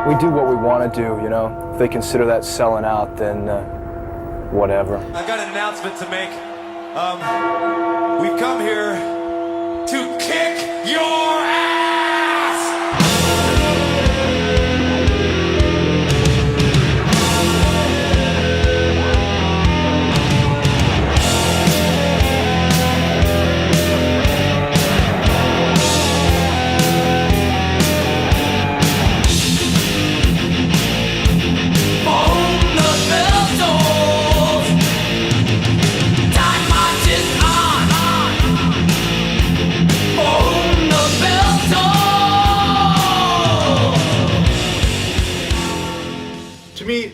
We do what we want to do, you know. If they consider that selling out, then whatever. I got an announcement to make. We've come here to kick your ass!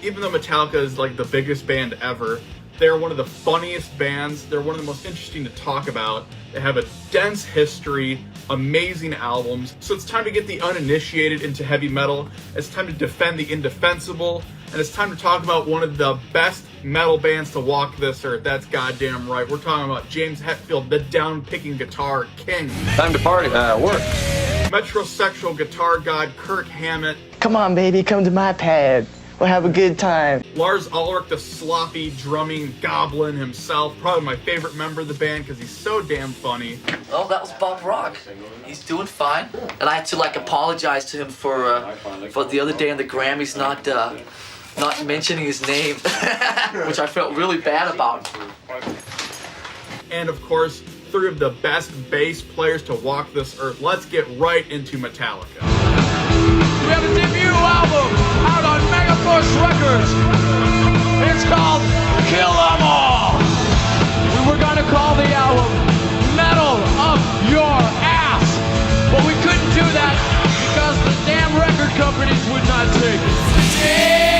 Even though Metallica is like the biggest band ever, they're one of the funniest bands. They're one of the most interesting to talk about. They have a dense history, amazing albums. So it's time to get the uninitiated into heavy metal. It's time to defend the indefensible. And it's time to talk about one of the best metal bands to walk this earth. That's goddamn right. We're talking about James Hetfield, the down-picking guitar king. Time to party. Work. Metrosexual guitar god Kirk Hammett. Come on, baby, come to my pad. We'll have a good time. Lars Ulrich, the sloppy drumming goblin himself. Probably my favorite member of the band because he's so damn funny. Oh, that was Bob Rock. He's doing fine. And I had to apologize to him for the other day in the Grammys not mentioning his name, which I felt really bad about. And of course, three of the best bass players to walk this earth. Let's get right into Metallica. We have a debut album out on Megaforce Records. It's called Kill 'Em All. We were gonna call the album Metal Up Your Ass, but we couldn't do that because the damn record companies would not take it.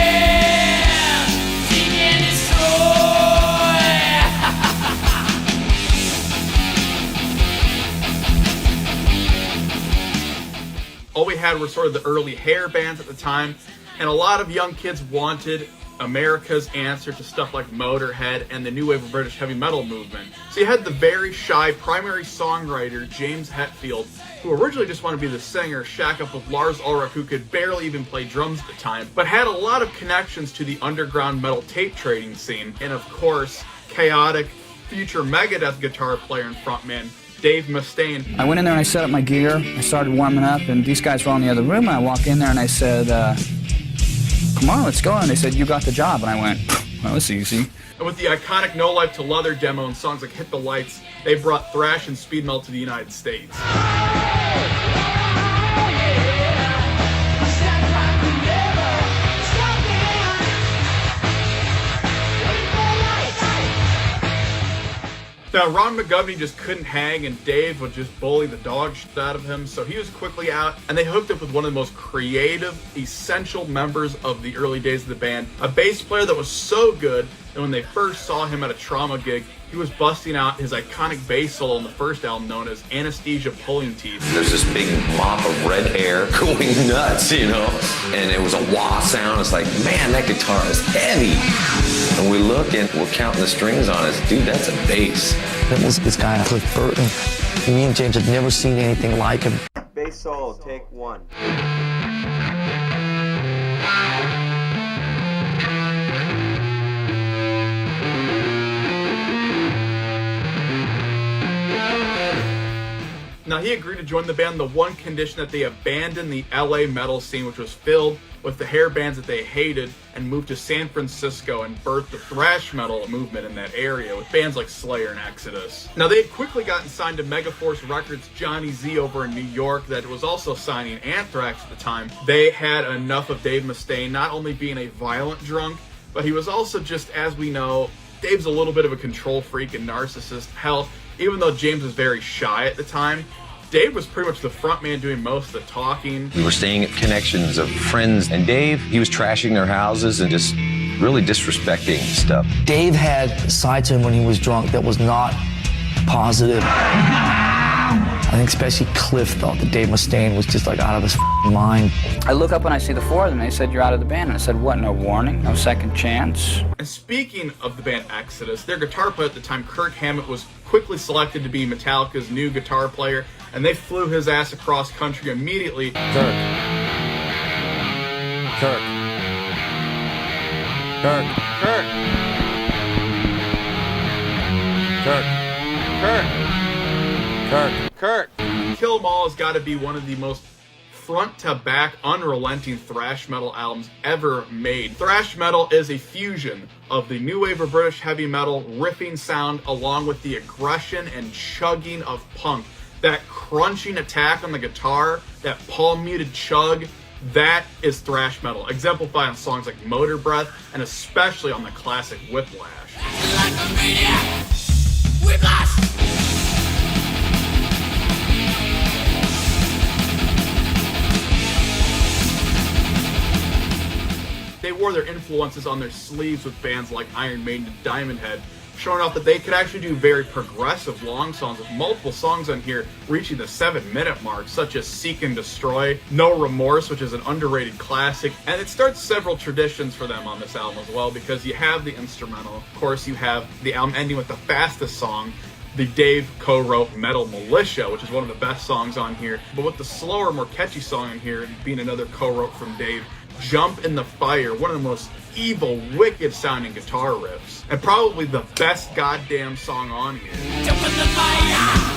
All we had were sort of the early hair bands at the time, and a lot of young kids wanted America's answer to stuff like Motorhead and the new wave of British heavy metal movement. So you had the very shy primary songwriter James Hetfield, who originally just wanted to be the singer, shack up with Lars Ulrich, who could barely even play drums at the time, but had a lot of connections to the underground metal tape trading scene, and of course, chaotic future Megadeth guitar player and frontman Dave Mustaine. I went in there and I set up my gear. I started warming up, and these guys were all in the other room. And I walk in there and I said, come on, let's go. And they said, you got the job. And I went, well, that's easy. And with the iconic No Life to Leather demo and songs like Hit the Lights, they brought thrash and speed metal to the United States. Now, Ron McGovney just couldn't hang, and Dave would just bully the dog shit out of him, so he was quickly out, and they hooked up with one of the most creative, essential members of the early days of the band, a bass player that was so good that when they first saw him at a Trauma gig, he was busting out his iconic bass solo on the first album known as Anesthesia Pulling Teeth. There's this big mop of red hair going nuts, you know, and it was a wah sound. It's like, man, that guitar is heavy. And we look and we're counting the strings on it. Dude, that's a bass. That was this guy, Burton. Me and James had never seen anything like him. Bass solo, take one. Now, he agreed to join the band on the one condition that they abandon the LA metal scene, which was filled with the hair bands that they hated, and moved to San Francisco and birthed the thrash metal movement in that area with bands like Slayer and Exodus. Now, they had quickly gotten signed to Megaforce Records' Johnny Z over in New York that was also signing Anthrax at the time. They had enough of Dave Mustaine not only being a violent drunk, but he was also just, as we know, Dave's a little bit of a control freak and narcissist. Hell, even though James was very shy at the time, Dave was pretty much the front man doing most of the talking. We were staying at connections of friends, and Dave, he was trashing their houses and just really disrespecting stuff. Dave had a side to him when he was drunk that was not positive. I think especially Cliff thought that Dave Mustaine was just like out of his mind. I look up and I see the four of them. They said, you're out of the band. And I said, what, no warning? No second chance? And speaking of the band Exodus, their guitar player at the time, Kirk Hammett, was quickly selected to be Metallica's new guitar player, and they flew his ass across country immediately. Kirk, Kirk. Kirk. Kirk. Kirk. Kirk. Kirk. Kirk. Kill 'Em All has got to be one of the most front-to-back, unrelenting thrash metal albums ever made. Thrash metal is a fusion of the new wave of British heavy metal riffing sound along with the aggression and chugging of punk. That crunching attack on the guitar, that palm-muted chug, that is thrash metal, exemplified on songs like Motor Breath and especially on the classic Whiplash. They wore their influences on their sleeves with bands like Iron Maiden and Diamond Head, showing off that they could actually do very progressive long songs with multiple songs on here reaching the 7-minute mark, such as Seek and Destroy, No Remorse, which is an underrated classic, and it starts several traditions for them on this album as well, because you have the instrumental, of course you have the album ending with the fastest song, the Dave co-wrote Metal Militia, which is one of the best songs on here, but with the slower, more catchy song on here being another co-wrote from Dave, Jump in the Fire, one of the most evil, wicked sounding guitar riffs, and probably the best goddamn song on here. Jump in the fire!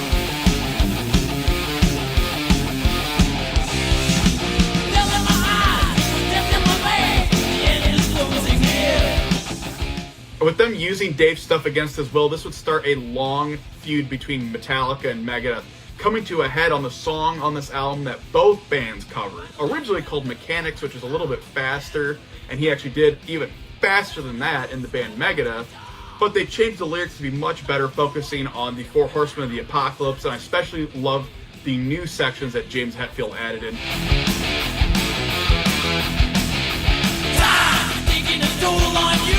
With them using Dave's stuff against his will, this would start a long feud between Metallica and Megadeth, coming to a head on the song on this album that both bands covered. Originally called Mechanics, which is a little bit faster, and he actually did even faster than that in the band Megadeth, but they changed the lyrics to be much better, focusing on the Four Horsemen of the Apocalypse, and I especially love the new sections that James Hetfield added in. Time, taking a toll on you,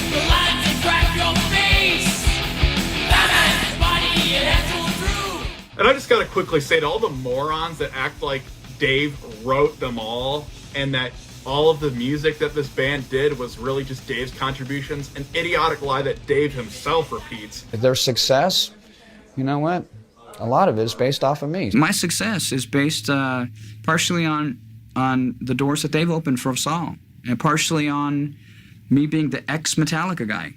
the lines that crack your face, Batman's body, it has to. And I just gotta quickly say to all the morons that act like Dave wrote them all and that all of the music that this band did was really just Dave's contributions, an idiotic lie that Dave himself repeats. Their success, you know what? A lot of it is based off of me. My success is based partially on the doors that they've opened for us all, and partially on me being the ex-Metallica guy.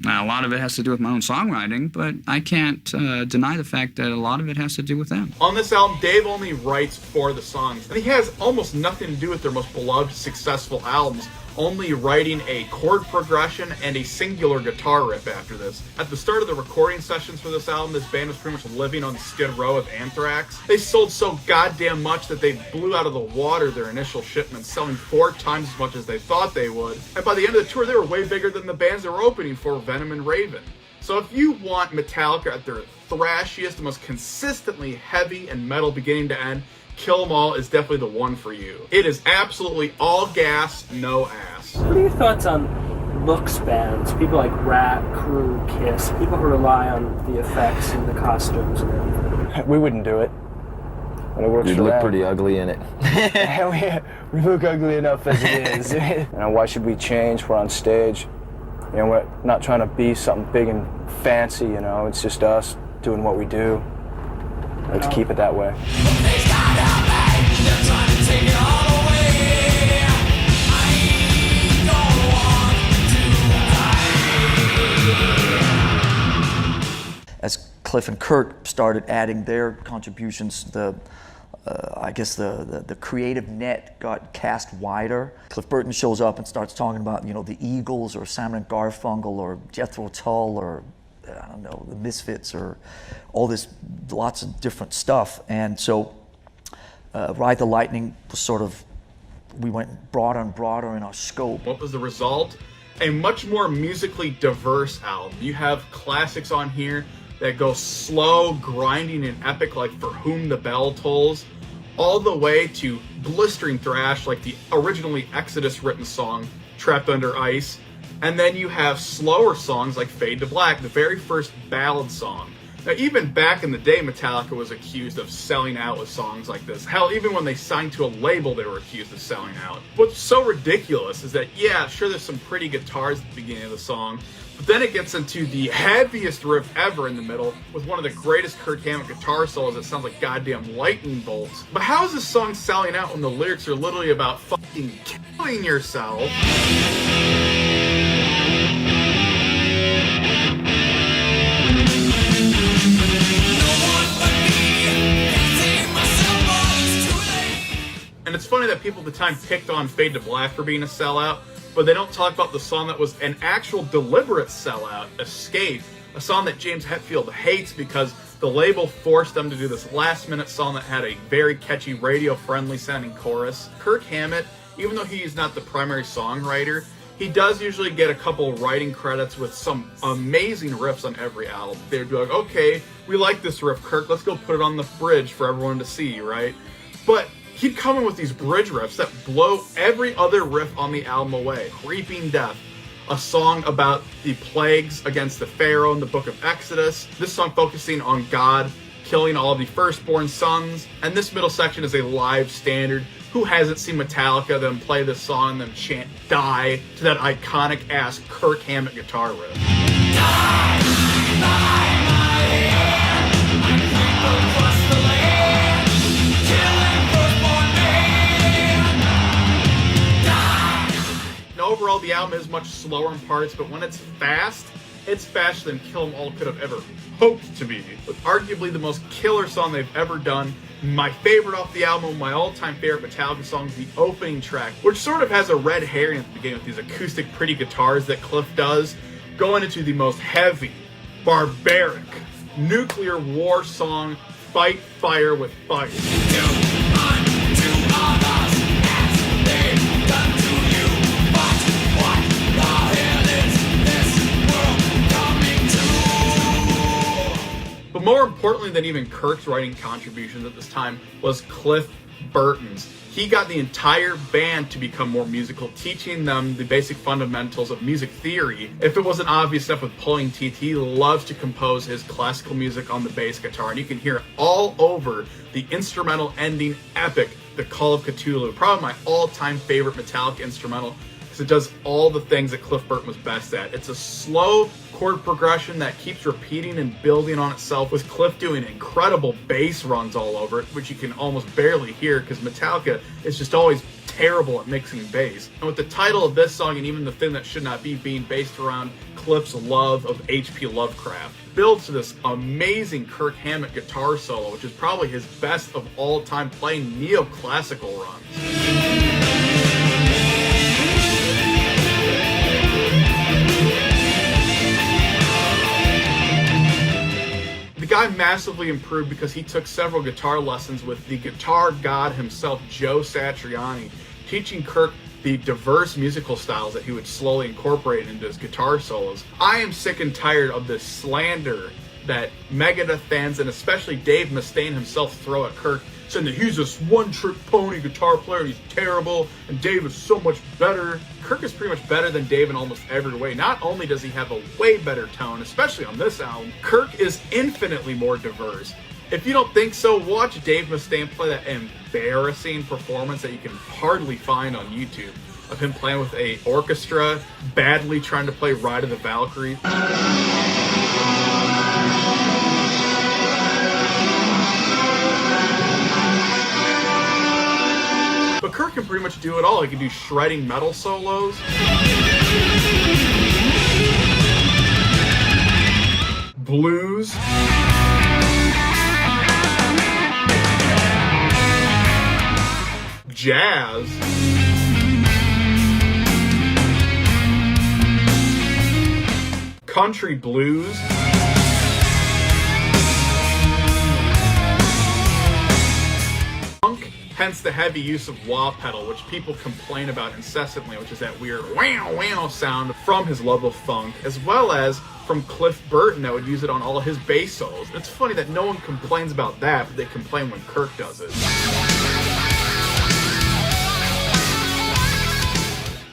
Now, a lot of it has to do with my own songwriting, but I can't deny the fact that a lot of it has to do with them. On this album, Dave only writes for the songs, and he has almost nothing to do with their most beloved, successful albums, only writing a chord progression and a singular guitar riff after this. At the start of the recording sessions for this album, this band was pretty much living on Skid Row of Anthrax. They sold so goddamn much that they blew out of the water their initial shipments, selling 4 times as much as they thought they would. And by the end of the tour, they were way bigger than the bands they were opening for, Venom and Raven. So if you want Metallica at their thrashiest, the most consistently heavy and metal beginning to end, Kill 'Em All is definitely the one for you. It is absolutely all gas, no ass. What are your thoughts on looks bands? People like Rat, Crew, Kiss, people who rely on the effects and the costumes and everything. We wouldn't do it. But it works. You'd for look them. pretty ugly in it. we look ugly enough as it is. You know, why should we change? We're on stage. You know, we're not trying to be something big and fancy, you know. It's just us doing what we do. Let's keep it that way. As Cliff and Kirk started adding their contributions, I guess the creative net got cast wider. Cliff Burton shows up and starts talking about, you know, the Eagles or Simon & Garfunkel or Jethro Tull or I don't know, the Misfits or all this, lots of different stuff. And so Ride the Lightning was sort of, we went broader and broader in our scope. What was the result? A much more musically diverse album. You have classics on here that go slow, grinding, and epic like For Whom the Bell Tolls, all the way to blistering thrash like the originally Exodus written song, Trapped Under Ice. And then you have slower songs like Fade to Black, the very first ballad song Now, even back in the day, Metallica was accused of selling out with songs like this. Hell, even when they signed to a label, they were accused of selling out. What's so ridiculous is that, yeah, sure, there's some pretty guitars at the beginning of the song, but then it gets into the heaviest riff ever in the middle with one of the greatest Kirk Hammett guitar solos that sounds like goddamn lightning bolts. But how is this song selling out when the lyrics are literally about fucking killing yourself? And it's funny that people at the time picked on Fade to Black for being a sellout, but they don't talk about the song that was an actual deliberate sellout, Escape, a song that James Hetfield hates because the label forced them to do this last-minute song that had a very catchy, radio-friendly sounding chorus. Kirk Hammett, even though he's not the primary songwriter, he does usually get a couple writing credits with some amazing riffs on every album. They'd be like, okay, we like this riff, Kirk, let's go put it on the bridge for everyone to see, right? But he'd come in with these bridge riffs that blow every other riff on the album away. Creeping Death, a song about the plagues against the Pharaoh in the book of Exodus. This song focusing on God killing all of the firstborn sons. And this middle section is a live standard. Who hasn't seen Metallica then play this song and then chant "Die" to that iconic ass Kirk Hammett guitar riff? Die, die, my hand, I creep across the land, killing firstborn man. Die. Now, overall, the album is much slower in parts, but when it's fast, it's faster than Kill 'Em All could have ever hoped to be. With arguably the most killer song they've ever done. My favorite off the album, my all-time favorite Metallica song, is the opening track, which sort of has a red herring at the beginning with these acoustic pretty guitars that Cliff does, going into the most heavy, barbaric, nuclear war song, Fight Fire with Fire. But more importantly than even Kirk's writing contributions at this time was Cliff Burton's. He got the entire band to become more musical, teaching them the basic fundamentals of music theory. If it wasn't obvious enough with pulling teeth, he loves to compose his classical music on the bass guitar, and you can hear it all over the instrumental ending epic, The Call of Cthulhu. Probably my all-time favorite Metallica instrumental, because it does all the things that Cliff Burton was best at. It's a slow chord progression that keeps repeating and building on itself, with Cliff doing incredible bass runs all over it, which you can almost barely hear because Metallica is just always terrible at mixing bass. And with the title of this song, and even the thing that should not be, being based around Cliff's love of H.P. Lovecraft, builds to this amazing Kirk Hammett guitar solo, which is probably his best of all time, playing neoclassical runs. The guy massively improved because he took several guitar lessons with the guitar god himself, Joe Satriani, teaching Kirk the diverse musical styles that he would slowly incorporate into his guitar solos. I am sick and tired of this slander that Megadeth fans, and especially Dave Mustaine himself, throw at Kirk, saying that he's this one-trick pony guitar player, he's terrible, and Dave is so much better. Kirk is pretty much better than Dave in almost every way. Not only does he have a way better tone, especially on this album, Kirk is infinitely more diverse. If you don't think so, watch Dave Mustaine play that embarrassing performance that you can hardly find on YouTube of him playing with a orchestra, badly trying to play Ride of the Valkyrie. But Kirk can pretty much do it all. He can do shredding metal solos, blues, jazz, country blues, funk, hence the heavy use of wah pedal, which people complain about incessantly, which is that weird wow wow sound from his love of funk, as well as from Cliff Burton that would use it on all of his bass solos. It's funny that no one complains about that, but they complain when Kirk does it.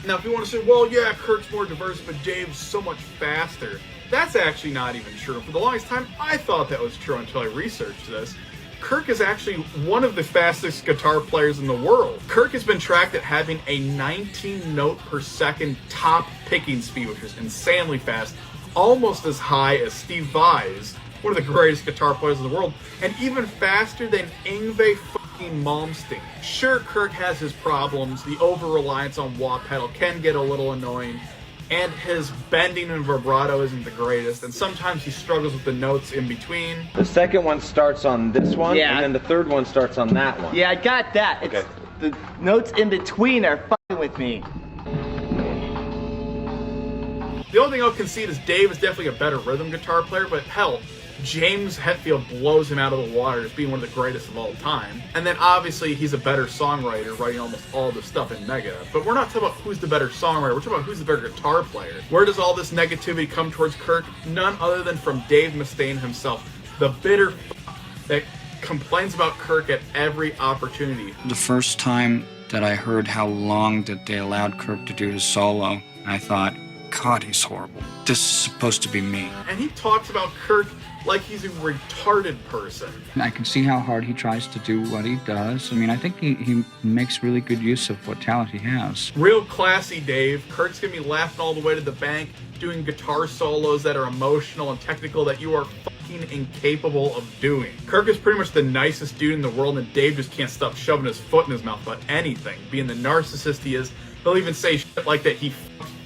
Now, if you want to say, well, yeah, Kirk's more diverse, but Dave's so much faster, That's actually not even true. For the longest time, I thought that was true until I researched this. Kirk is actually one of the fastest guitar players in the world. Kirk has been tracked at having a 19 note per second top picking speed, which is insanely fast, almost as high as Steve Vai's, one of the greatest guitar players in the world, and even faster than Yngwie fucking Malmsteen. Sure, Kirk has his problems. The over-reliance on wah pedal can get a little annoying, and his bending and vibrato isn't the greatest, and sometimes he struggles with the notes in between. The second one starts on this one, Yeah. and then the third one starts on that one. Yeah, I got that. It's Okay. the notes in between are fucking with me. The only thing I'll concede is Dave is definitely a better rhythm guitar player, but hell, James Hetfield blows him out of the water as being one of the greatest of all time. And then obviously he's a better songwriter, writing almost all the stuff in Megadeth. But we're not talking about who's the better songwriter, we're talking about who's the better guitar player. Where does all this negativity come towards Kirk? None other than from Dave Mustaine himself, the bitter that complains about Kirk at every opportunity. The first time that I heard how long that they allowed Kirk to do his solo, I thought, God, he's horrible. This is supposed to be me. And he talks about Kirk like he's a retarded person. I can see how hard he tries to do what he does. I mean, I think he makes really good use of what talent he has. Real classy Dave. Kirk's gonna be laughing all the way to the bank, doing guitar solos that are emotional and technical that you are fucking incapable of doing. Kirk is pretty much the nicest dude in the world, and Dave just can't stop shoving his foot in his mouth about anything. Being the narcissist he is, he'll even say shit like that he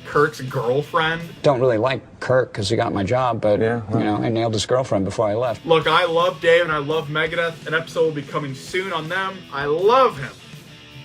Kirk's girlfriend. Don't really like Kirk because he got my job, but, I nailed his girlfriend before I left. Look, I love Dave and I love Megadeth. An episode will be coming soon on them. I love him.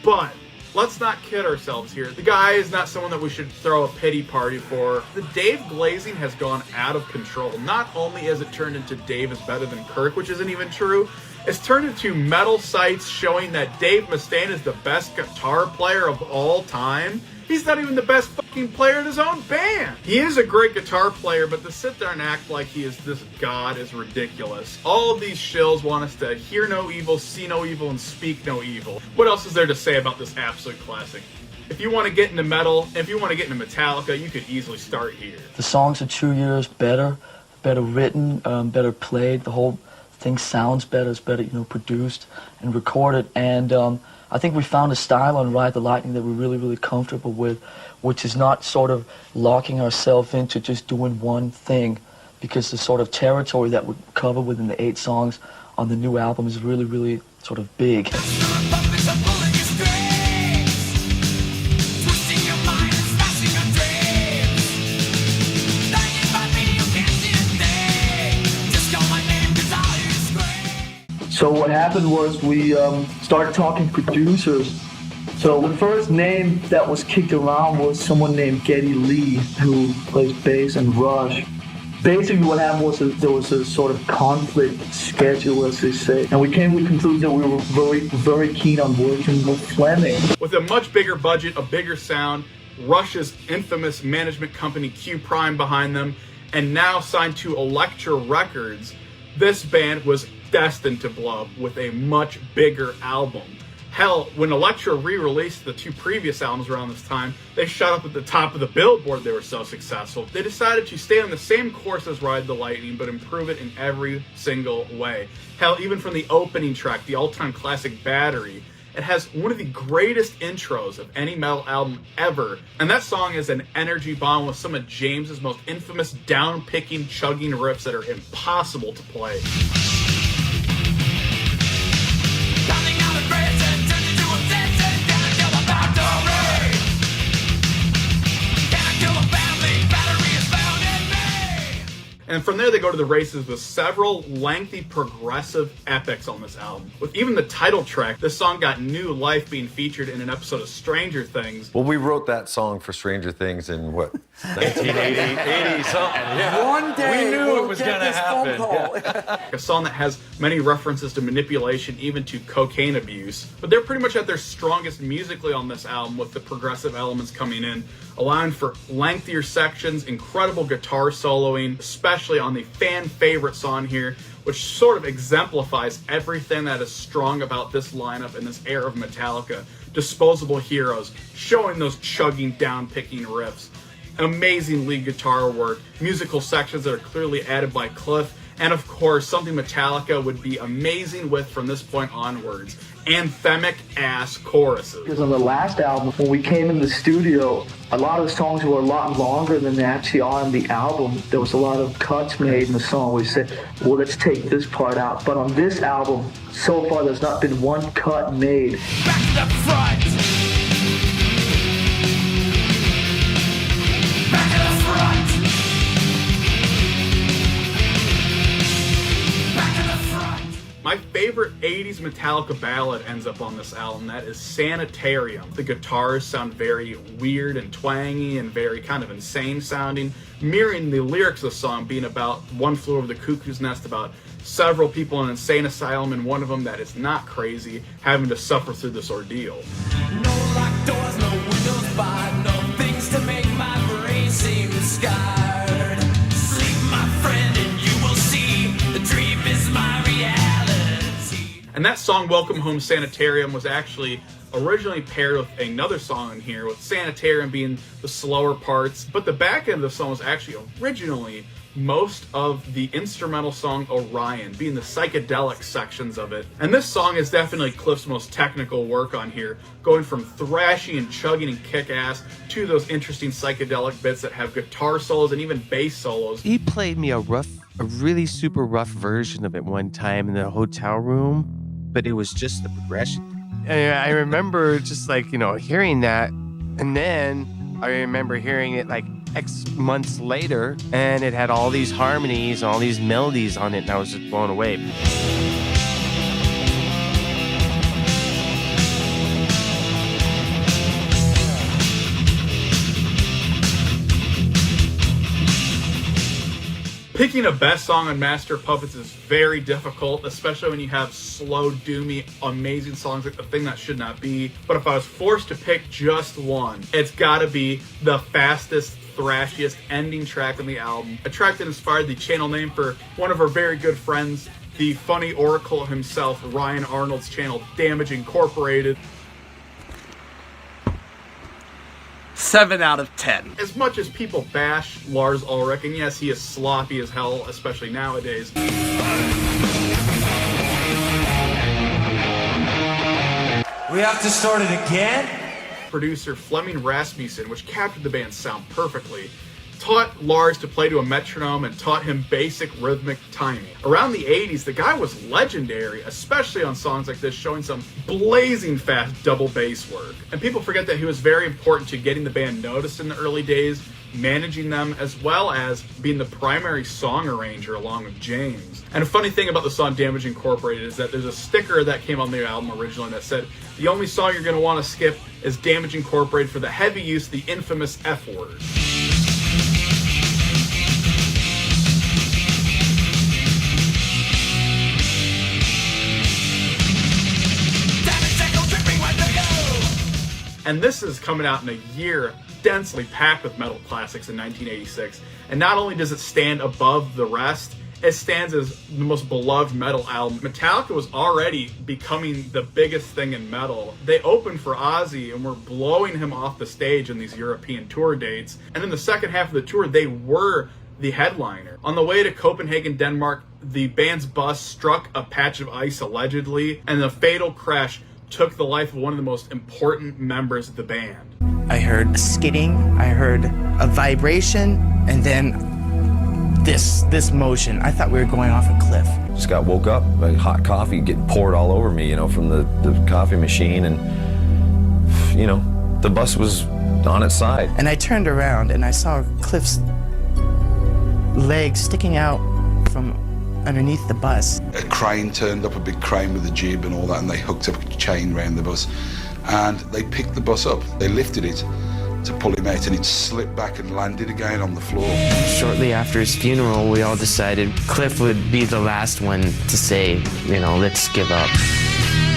But let's not kid ourselves here. The guy is not someone that we should throw a pity party for. The Dave glazing has gone out of control. Not only has it turned into Dave is better than Kirk, which isn't even true, it's turned into metal sites showing that Dave Mustaine is the best guitar player of all time. He's not even the best fucking player in his own band. He is a great guitar player, but to sit there and act like he is this god is ridiculous. All of these shills want us to hear no evil, see no evil, and speak no evil. What else is there to say about this absolute classic? If you want to get into metal, if you want to get into Metallica, you could easily start here. The songs are 2 years better written, better played. The whole thing sounds better. It's better, produced and recorded. And I think we found a style on Ride the Lightning that we're really, really comfortable with, which is not sort of locking ourselves into just doing one thing, because the sort of territory that we cover within the 8 songs on the new album is really, really sort of big. So what happened was we started talking producers. So the first name that was kicked around was someone named Geddy Lee, who plays bass in Rush. Basically what happened was there was a sort of conflict schedule, as they say, and we came to the conclusion that we were very, very keen on working with Fleming. With a much bigger budget, a bigger sound, Rush's infamous management company Q Prime behind them, and now signed to Elektra Records, this band was destined to blow up with a much bigger album. Hell, when Elektra re-released the 2 previous albums around this time, they shot up at the top of the Billboard. They were so successful. They decided to stay on the same course as Ride the Lightning, but improve it in every single way. Hell, even from the opening track, the all-time classic Battery, it has one of the greatest intros of any metal album ever, and that song is an energy bomb with some of James's most infamous down-picking, chugging riffs that are impossible to play. And from there they go to the races with several lengthy progressive epics on this album. With even the title track, this song got new life being featured in an episode of Stranger Things. Well, we wrote that song for Stranger Things in what, 1980, 80 something. Yeah. One day we knew it was going to happen. Yeah. A song that has many references to manipulation, even to cocaine abuse. But they're pretty much at their strongest musically on this album, with the progressive elements coming in, allowing for lengthier sections, incredible guitar soloing, especially on the fan favorite song here, which sort of exemplifies everything that is strong about this lineup and this era of Metallica. Disposable Heroes, showing those chugging down picking riffs. amazing lead guitar work, musical sections that are clearly added by Cliff, and of course, something Metallica would be amazing with from this point onwards, anthemic-ass choruses. Because on the last album, when we came in the studio, a lot of the songs were a lot longer than they actually are on the album. There was a lot of cuts made in the song. We said, well, let's take this part out. But on this album, so far, there's not been one cut made. Back to the front. Back to the front. Back to the front. My favorite 80s Metallica ballad ends up on this album. That is Sanitarium. The guitars sound very weird and twangy and very kind of insane sounding, mirroring the lyrics of the song being about One Flew Over the Cuckoo's Nest, about several people in an insane asylum, and one of them that is not crazy having to suffer through this ordeal. No locked doors, no windows barred, no things to make my brain seem scarred. Sleep, my friend, and you will see the dream is my reality. And that song, Welcome Home Sanitarium, was actually originally paired with another song in here, with Sanitarium being the slower parts, but the back end of the song was actually originally most of the instrumental song Orion, being the psychedelic sections of it. And this song is definitely Cliff's most technical work on here, going from thrashy and chugging and kick-ass to those interesting psychedelic bits that have guitar solos and even bass solos. He played me a really super rough version of it one time in the hotel room, but it was just the progression. And I remember just like, hearing that, and then I remember hearing it like X months later, and it had all these harmonies, all these melodies on it, and I was just blown away. Picking a best song on Master of Puppets is very difficult, especially when you have slow, doomy, amazing songs like The Thing That Should Not Be. But if I was forced to pick just one, it's gotta be the fastest, thrashiest ending track on the album. A track that inspired the channel name for one of our very good friends, the funny oracle himself, Ryan Arnold's channel, Damage Incorporated. 7 out of 10. As much as people bash Lars Ulrich, and yes, he is sloppy as hell, especially nowadays, We have to start it again? Producer Fleming Rasmussen, which captured the band's sound perfectly, taught Lars to play to a metronome and taught him basic rhythmic timing. Around the 80s, the guy was legendary, especially on songs like this, showing some blazing fast double bass work. And people forget that he was very important to getting the band noticed in the early days, managing them, as well as being the primary song arranger along with James. And a funny thing about the song Damage Incorporated is that there's a sticker that came on the album originally that said, the only song you're going to want to skip is Damage Incorporated for the heavy use of the infamous F word. And this is coming out in a year densely packed with metal classics in 1986. And not only does it stand above the rest, it stands as the most beloved metal album. Metallica was already becoming the biggest thing in metal. They opened for Ozzy and were blowing him off the stage in these European tour dates. And in the second half of the tour, they were the headliner. On the way to Copenhagen, Denmark, the band's bus struck a patch of ice allegedly, and the fatal crash took the life of one of the most important members of the band. I heard a skidding, I heard a vibration, and then this motion. I thought we were going off a cliff. Just woke up, like hot coffee getting poured all over me, from the coffee machine, and the bus was on its side. And I turned around and I saw Cliff's legs sticking out from underneath the bus. A crane turned up, a big crane with a jib and all that, and they hooked up a chain around the bus, and they picked the bus up. They lifted it to pull him out, and it slipped back and landed again on the floor. Shortly after his funeral, we all decided Cliff would be the last one to say, let's give up.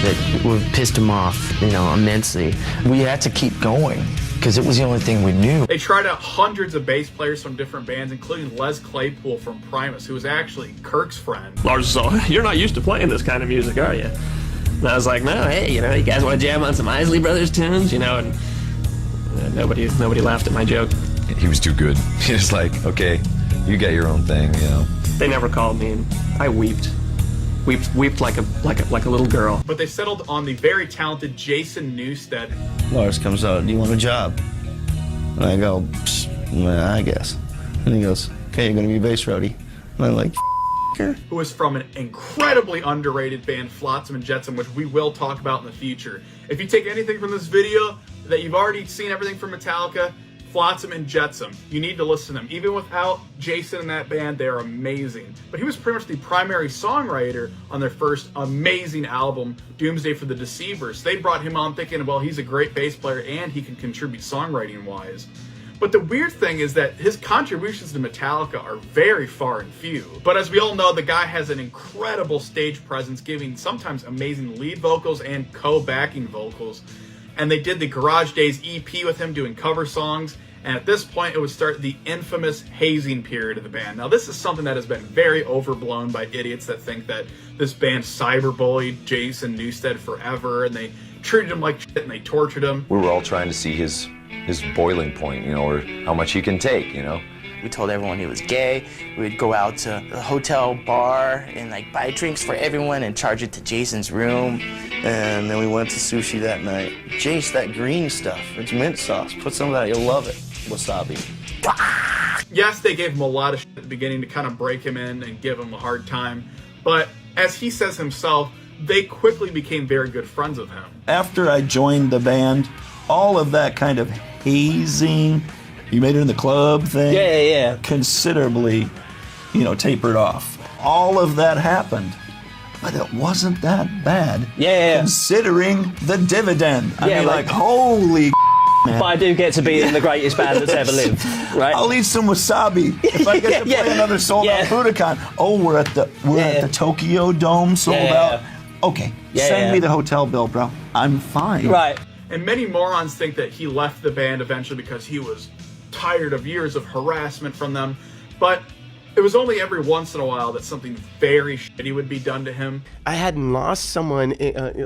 That we pissed him off, immensely. We had to keep going because it was the only thing we knew. They tried out hundreds of bass players from different bands, including Les Claypool from Primus, who was actually Kirk's friend. Lars was all, you're not used to playing this kind of music, are you? And I was like, no, hey, you guys want to jam on some Isley Brothers tunes, and nobody laughed at my joke. he was too good. He was like, okay, you got your own thing, you know. They never called me, and I wept like a little girl. But they settled on the very talented Jason Newsted. Lars comes out, do you want a job? And I go, well, I guess. And he goes, okay, you're gonna be bass roadie. And I'm like, who is from an incredibly underrated band, Flotsam and Jetsam, which we will talk about in the future. If you take anything from this video, that you've already seen everything from Metallica, Flotsam and Jetsam, you need to listen to them. Even without Jason in that band, they're amazing. But he was pretty much the primary songwriter on their first amazing album, Doomsday for the Deceivers. They brought him on thinking, well, he's a great bass player and he can contribute songwriting-wise. But the weird thing is that his contributions to Metallica are very far and few. But as we all know, the guy has an incredible stage presence, giving sometimes amazing lead vocals and co-backing vocals. And they did the Garage Days EP with him doing cover songs. And at this point, it would start the infamous hazing period of the band. Now, this is something that has been very overblown by idiots that think that this band cyberbullied Jason Newsted forever, and they treated him like shit and they tortured him. We were all trying to see his boiling point, you know, or how much he can take, you know. We told everyone he was gay. We'd go out to the hotel bar and like buy drinks for everyone and charge it to Jason's room. And then we went to sushi that night. Jace, that green stuff, it's mint sauce. Put some of that, you'll love it. Wasabi. Yes, they gave him a lot of shit at the beginning to kind of break him in and give him a hard time. But as he says himself, they quickly became very good friends of him. After I joined the band, all of that kind of hazing, you made it in the club thing, considerably, you know, tapered off. All of that happened, but it wasn't that bad, considering the dividend. I mean, like, holy man. But I do get to be in the greatest band that's ever lived, right? I'll eat some wasabi if I get to play another sold-out Budokan. Oh, we're at the Tokyo Dome, sold out. Okay, send me the hotel bill, bro. I'm fine. Right. And many morons think that he left the band eventually because he was tired of years of harassment from them. But it was only every once in a while that something very shitty would be done to him. I hadn't lost someone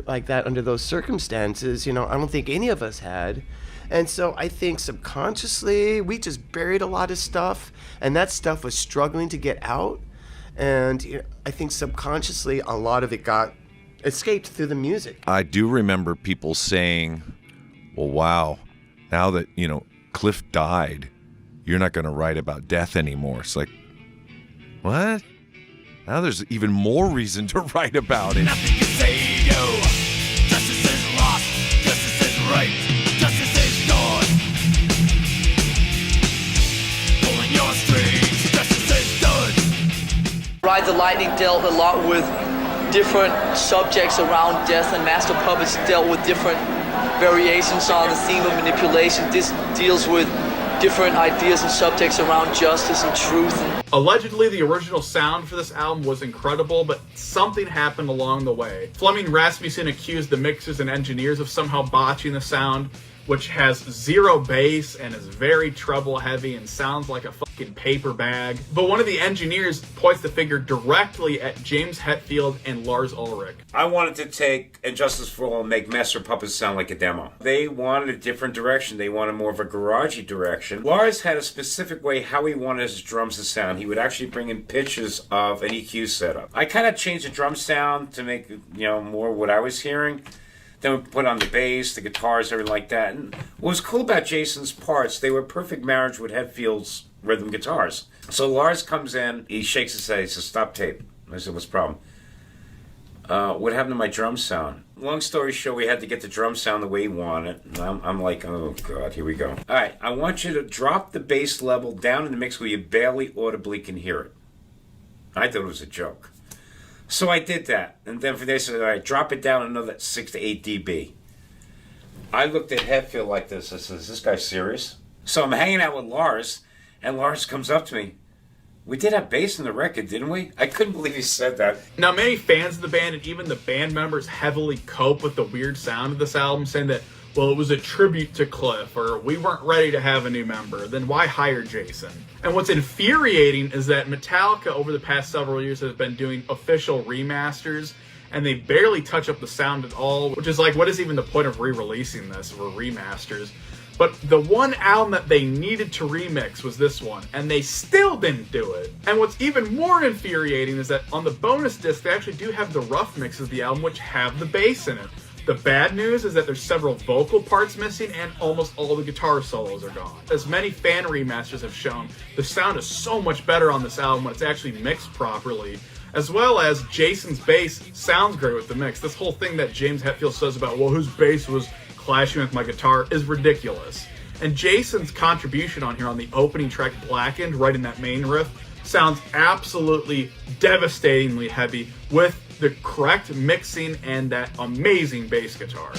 like that under those circumstances. You know, I don't think any of us had. And so I think subconsciously we just buried a lot of stuff, and that stuff was struggling to get out. And you know, I think subconsciously a lot of it got escaped through the music. I do remember people saying, well, wow, now that, you know, Cliff died, you're not going to write about death anymore. It's like, what? Now there's even more reason to write about it. Nothing you say, yo. Justice is lost. Justice is right. Justice is gone. Pulling your strings. Justice is done. Ride the Lightning dealt a lot with different subjects around death, and Master Puppets dealt with different variations on the theme of manipulation. This deals with different ideas and subjects around justice and truth. Allegedly, the original sound for this album was incredible, but something happened along the way. Fleming Rasmussen accused the mixers and engineers of somehow botching the sound, which has zero bass and is very treble heavy and sounds like a fucking paper bag. But one of the engineers points the finger directly at James Hetfield and Lars Ulrich. I wanted to take And Justice for All and make Master Puppets sound like a demo. They wanted a different direction. They wanted more of a garagey direction. Lars had a specific way how he wanted his drums to sound. He would actually bring in pitches of an EQ setup. I kind of changed the drum sound to make, you know, more what I was hearing. Then we put on the bass, the guitars, everything like that. And what was cool about Jason's parts, they were a perfect marriage with Hetfield's rhythm guitars. So Lars comes in, he shakes his head, he says, stop tape. I said, what's the problem? What happened to my drum sound? Long story short, we had to get the drum sound the way he wanted. And I'm like, oh God, here we go. All right, I want you to drop the bass level down in the mix where you barely audibly can hear it. I thought it was a joke. So I did that, and then they said, all right, drop it down another 6 to 8 dB. I looked at Hetfield like this. I said, is this guy serious? So I'm hanging out with Lars, and Lars comes up to me. We did have bass in the record, didn't we? I couldn't believe he said that. Now, many fans of the band and even the band members heavily cope with the weird sound of this album, saying that, well, it was a tribute to Cliff, or we weren't ready to have a new member, then why hire Jason? And what's infuriating is that Metallica over the past several years has been doing official remasters, and they barely touch up the sound at all, which is like, what is even the point of re-releasing this for remasters? But the one album that they needed to remix was this one, and they still didn't do it. And what's even more infuriating is that on the bonus disc, they actually do have the rough mixes of the album, which have the bass in it. The bad news is that there's several vocal parts missing and almost all the guitar solos are gone. As many fan remasters have shown, the sound is so much better on this album when it's actually mixed properly. As well as Jason's bass sounds great with the mix. This whole thing that James Hetfield says about, well, whose bass was clashing with my guitar is ridiculous. And Jason's contribution on here on the opening track, Blackened, right in that main riff, sounds absolutely devastatingly heavy with the correct mixing and that amazing bass guitar.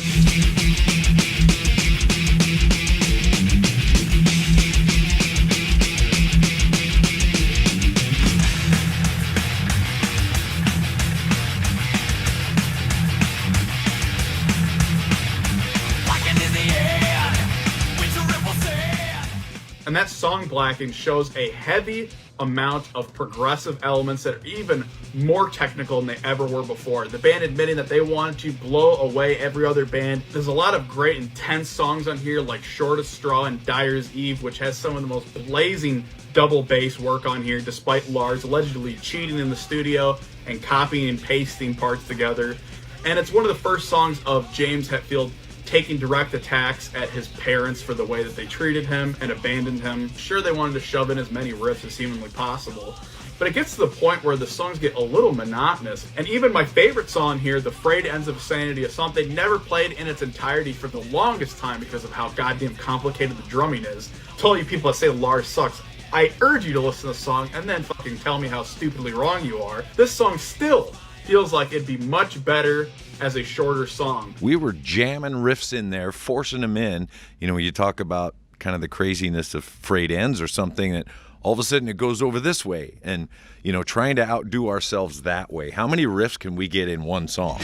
And that song Blackened shows a heavy amount of progressive elements that are even more technical than they ever were before. The band admitting that they wanted to blow away every other band. There's a lot of great intense songs on here like Shortest Straw and Dyer's Eve, which has some of the most blazing double bass work on here, despite Lars allegedly cheating in the studio and copying and pasting parts together. And it's one of the first songs of James Hetfield taking direct attacks at his parents for the way that they treated him and abandoned him. Sure, they wanted to shove in as many riffs as humanly possible, but it gets to the point where the songs get a little monotonous. And even my favorite song here, The Frayed Ends of Sanity, a song they never played in its entirety for the longest time because of how goddamn complicated the drumming is. To all you people that say Lars sucks, I urge you to listen to the song and then fucking tell me how stupidly wrong you are. This song still feels like it'd be much better as a shorter song. We were jamming riffs in there, forcing them in. You know, when you talk about kind of the craziness of Frayed Ends or something, that all of a sudden it goes over this way. And, you know, trying to outdo ourselves that way. How many riffs can we get in one song?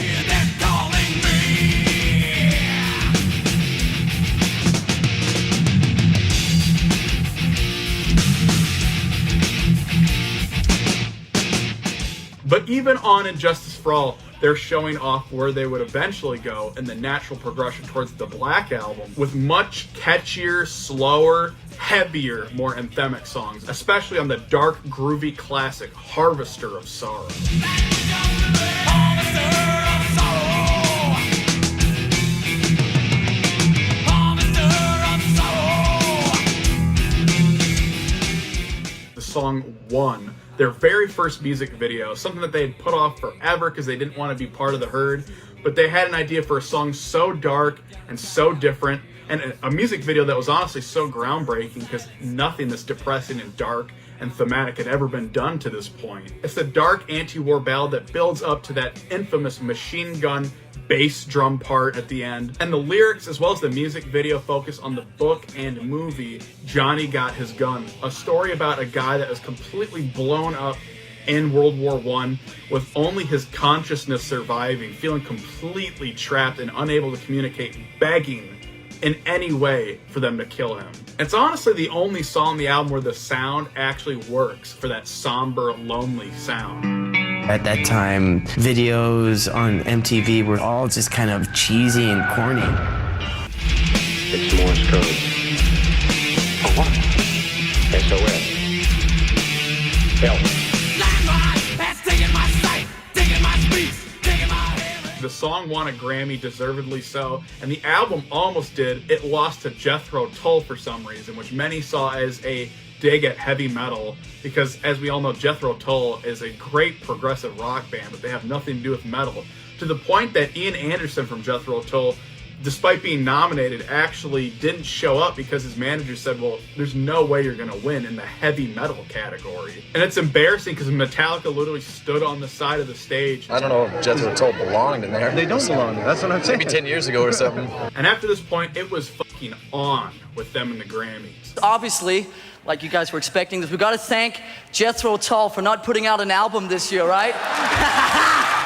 But even on Injustice for All, they're showing off where they would eventually go in the natural progression towards the Black Album, with much catchier, slower, heavier, more anthemic songs, especially on the dark, groovy classic Harvester of Sorrow. The song One, their very first music video, something that they had put off forever because they didn't want to be part of the herd, but they had an idea for a song so dark and so different, and a music video that was honestly so groundbreaking because nothing this depressing and dark and thematic had ever been done to this point. It's the dark anti-war ballad that builds up to that infamous machine gun bass drum part at the end. And the lyrics as well as the music video focus on the book and movie Johnny Got His Gun, a story about a guy that was completely blown up in World War I with only his consciousness surviving, feeling completely trapped and unable to communicate, begging in any way for them to kill him. It's honestly the only song on the album where the sound actually works for that somber, lonely sound. At that time, videos on MTV were all just kind of cheesy and corny. It's Morse code. For what? SOS. Help. The song won a Grammy, deservedly so, and the album almost did. It lost to Jethro Tull for some reason, which many saw as a dig at heavy metal, because as we all know, Jethro Tull is a great progressive rock band, but they have nothing to do with metal, to the point that Ian Anderson from Jethro Tull, despite being nominated, actually didn't show up because his manager said, well, there's no way you're going to win in the heavy metal category. And it's embarrassing because Metallica literally stood on the side of the stage. I don't know if Jethro Tull belonged in there. They don't belong. That's what I'm saying. Maybe 10 years ago or something. And after this point, it was fucking on with them in the Grammys. Obviously, like you guys were expecting this, we got to thank Jethro Tull for not putting out an album this year, right?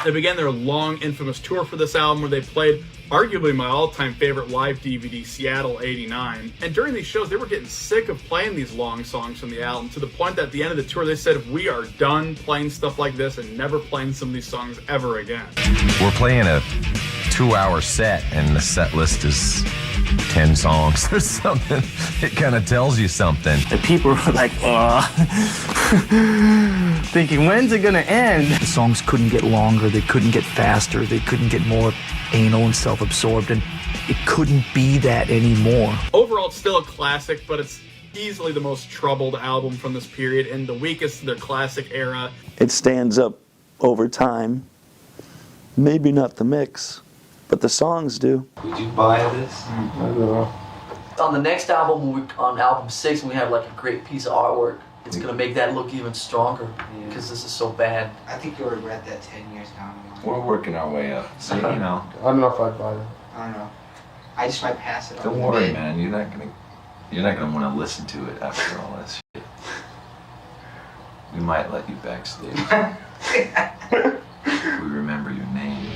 They began their long, infamous tour for this album where they played arguably my all-time favorite live DVD, Seattle 89. And during these shows, they were getting sick of playing these long songs from the album, to the point that at the end of the tour, they said, we are done playing stuff like this and never playing some of these songs ever again. We're playing a 2-hour set, and the set list is 10 songs or something. It kind of tells you something. The people were like, thinking, when's it gonna end? The songs couldn't get longer, they couldn't get faster, they couldn't get more anal and self-absorbed, and it couldn't be that anymore. Overall, it's still a classic, but it's easily the most troubled album from this period and the weakest in their classic era. It stands up over time. Maybe not the mix, but the songs do. Would you buy this? I don't know. On the next album, on album 6, we have like a great piece of artwork. It's gonna make that look even stronger because this is so bad. I think you'll regret that 10 years down the line. We're working our way up. So, you know. I don't know if I'd buy it. I don't know. I just might pass it. Don't worry, man. You're not gonna want to listen to it after all that shit. We might let you backstage. We remember your name.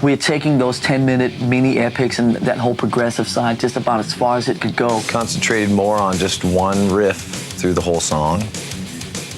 We're taking those 10-minute mini epics and that whole progressive side just about as far as it could go. Concentrated more on just one riff through the whole song,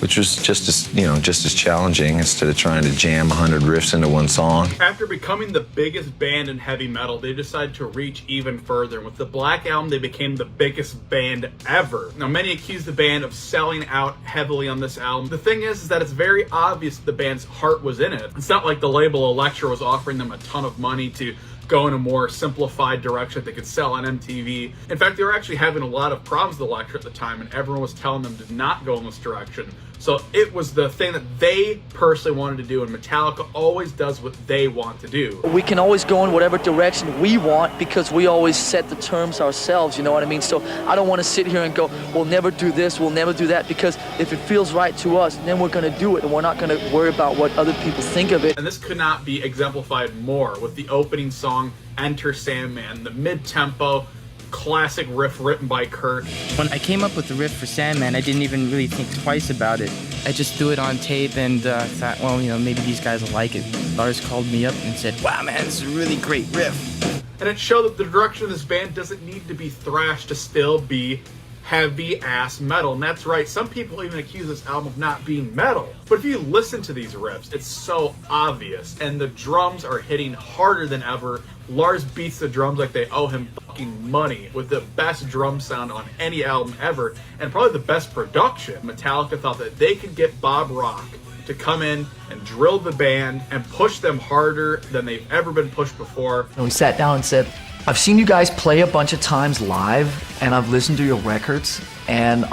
which was just as challenging instead of trying to jam 100 riffs into one song. After becoming the biggest band in heavy metal, they decided to reach even further. With the Black Album, they became the biggest band ever. Now, many accuse the band of selling out heavily on this album. The thing is that it's very obvious that the band's heart was in it. It's not like the label Elektra was offering them a ton of money to go in a more simplified direction that they could sell on MTV. In fact, they were actually having a lot of problems with Elektra at the time, and everyone was telling them to not go in this direction. So it was the thing that they personally wanted to do, and Metallica always does what they want to do. We can always go in whatever direction we want because we always set the terms ourselves, you know what I mean? So I don't want to sit here and go, we'll never do this, we'll never do that, because if it feels right to us, then we're going to do it, and we're not going to worry about what other people think of it. And this could not be exemplified more with the opening song, Enter Sandman, the mid-tempo, classic riff written by Kirk. When I came up with the riff for Sandman, I didn't even really think twice about it. I just threw it on tape and thought, well, maybe these guys will like it. Lars called me up and said, wow, man, this is a really great riff. And it showed that the direction of this band doesn't need to be thrash to still be heavy-ass metal. And that's right, some people even accuse this album of not being metal. But if you listen to these riffs, it's so obvious. And the drums are hitting harder than ever. Lars beats the drums like they owe him fucking money, with the best drum sound on any album ever, and probably the best production. Metallica thought that they could get Bob Rock to come in and drill the band and push them harder than they've ever been pushed before. And we sat down and said, I've seen you guys play a bunch of times live, and I've listened to your records, and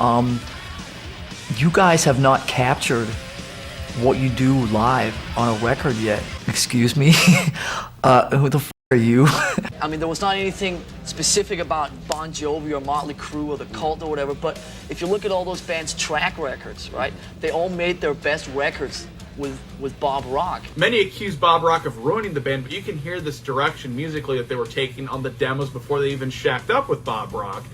you guys have not captured what you do live on a record yet. Excuse me? Who the f*** are you? I mean, there was not anything specific about Bon Jovi or Motley Crue or The Cult or whatever, but if you look at all those bands' track records, right, they all made their best records with Bob Rock. Many accuse Bob Rock of ruining the band, but you can hear this direction musically that they were taking on the demos before they even shacked up with Bob Rock.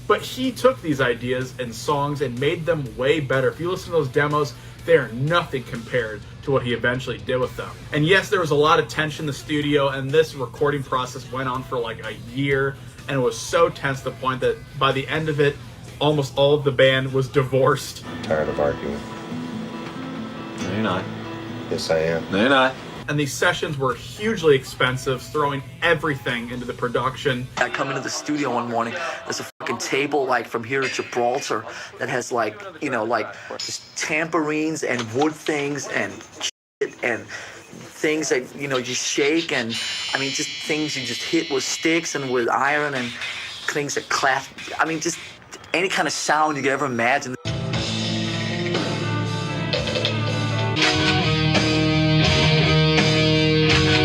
But he took these ideas and songs and made them way better. If you listen to those demos, they are nothing compared to what he eventually did with them. And yes, there was a lot of tension in the studio, and this recording process went on for like a year, and it was so tense to the point that by the end of it, almost all of the band was divorced. Tired of arguing. No, you're not. Yes, I am. No, you're not. And these sessions were hugely expensive, throwing everything into the production. I come into the studio one morning, there's a fucking table like from here to Gibraltar that has like, like just tambourines and wood things and shit and things that, you shake, and I mean just things you just hit with sticks and with iron and things that clap. I mean just any kind of sound you could ever imagine.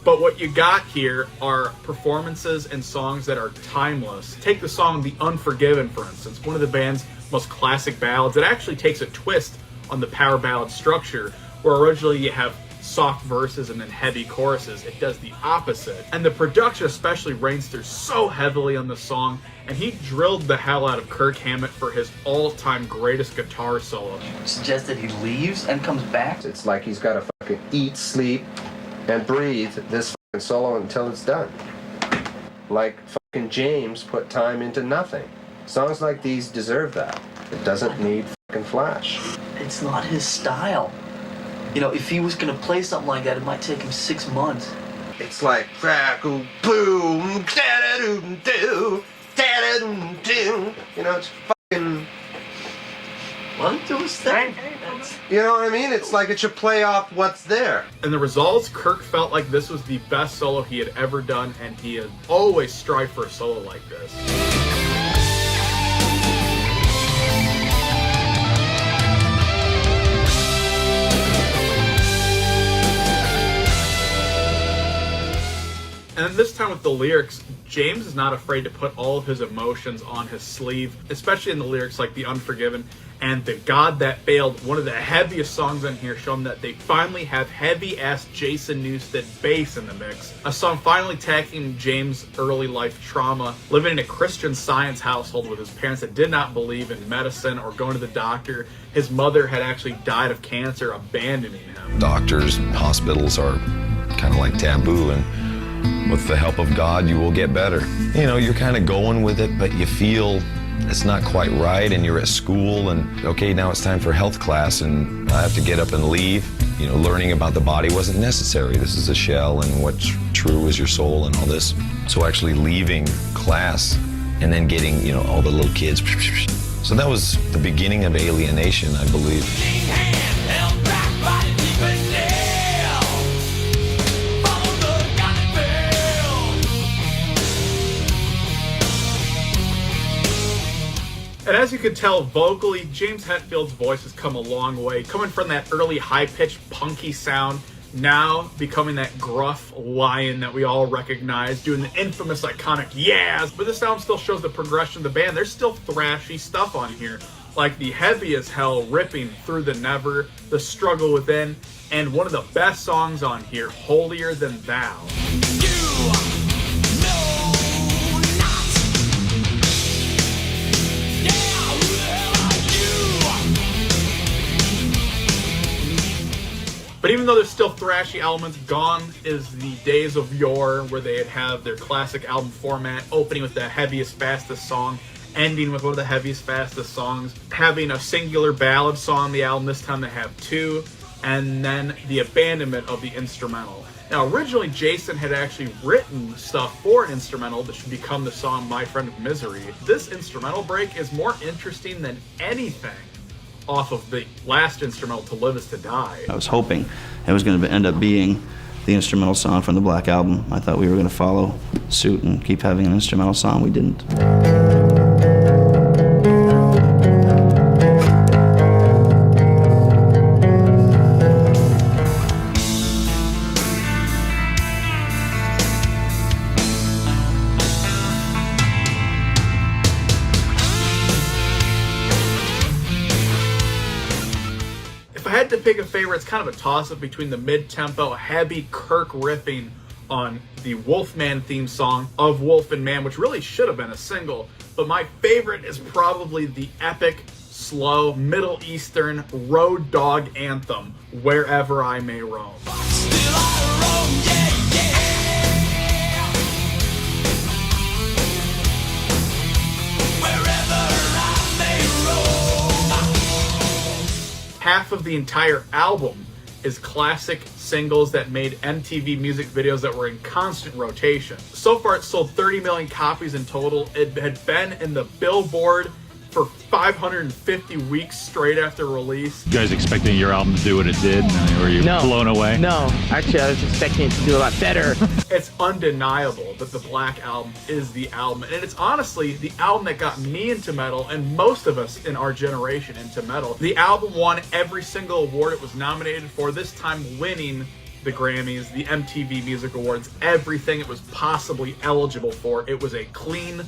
But what you got here are performances and songs that are timeless. Take the song The Unforgiven, for instance, one of the band's most classic ballads. It actually takes a twist on the power ballad structure, where originally you have soft verses and then heavy choruses. It does the opposite. And the production especially reigns through so heavily on the song, and he drilled the hell out of Kirk Hammett for his all-time greatest guitar solo. Suggest that he leaves and comes back? It's like he's got to fucking eat, sleep, and breathe this fucking solo until it's done. Like fucking James put time into nothing. Songs like these deserve that. It doesn't need fucking flash. It's not his style. You know, if he was gonna play something like that, it might take him 6 months. It's like crackle, boom, da-da-doom-doo, da-da-doom-doo. You know, it's fucking... Let him do his thing. You know what I mean? It's like it should play off what's there. And the results, Kirk felt like this was the best solo he had ever done, and he had always strived for a solo like this. And this time with the lyrics, James is not afraid to put all of his emotions on his sleeve, especially in the lyrics like The Unforgiven and The God That Failed, one of the heaviest songs on here, showing that they finally have heavy-ass Jason Newsted bass in the mix. A song finally tackling James' early life trauma, living in a Christian Science household with his parents that did not believe in medicine or going to the doctor. His mother had actually died of cancer, abandoning him. Doctors, hospitals are kind of like taboo, and with the help of God, you will get better. You know, you're kind of going with it, but you feel it's not quite right, and you're at school, and okay, now it's time for health class, and I have to get up and leave. You know, learning about the body wasn't necessary. This is a shell, and what's true is your soul and all this. So actually leaving class and then getting, you know, all the little kids. So that was the beginning of alienation, I believe. And as you can tell, vocally, James Hetfield's voice has come a long way, coming from that early high-pitched, punky sound, now becoming that gruff lion that we all recognize, doing the infamous, iconic yes. But this album still shows the progression of the band. There's still thrashy stuff on here, like the heavy as hell ripping Through the Never, The Struggle Within, and one of the best songs on here, Holier Than Thou. But even though there's still thrashy elements, gone is the days of yore where they'd have their classic album format, opening with the heaviest, fastest song, ending with one of the heaviest, fastest songs, having a singular ballad song on the album. This time they have two, and then the abandonment of the instrumental. Now, originally, Jason had actually written stuff for an instrumental that should become the song My Friend of Misery. This instrumental break is more interesting than anything off of the last instrumental, To Live Is to Die. I was hoping it was going to end up being the instrumental song from the Black Album. I thought we were going to follow suit and keep having an instrumental song. We didn't. To pick a favorite, it's kind of a toss-up between the mid-tempo, heavy Kirk riffing on the Wolfman theme song of Wolf and Man, which really should have been a single, but my favorite is probably the epic, slow, Middle Eastern road dog anthem, Wherever I May Roam. Half of the entire album is classic singles that made MTV music videos that were in constant rotation. So far, it's sold 30 million copies in total. It had been in the Billboard for 550 weeks straight after release. You guys expecting your album to do what it did? Or were you blown away? No, actually, I was expecting it to do a lot better. It's undeniable that the Black Album is the album, and it's honestly the album that got me into metal, and most of us in our generation into metal. The album won every single award it was nominated for, this time winning the Grammys, the MTV Music Awards, everything it was possibly eligible for. It was a clean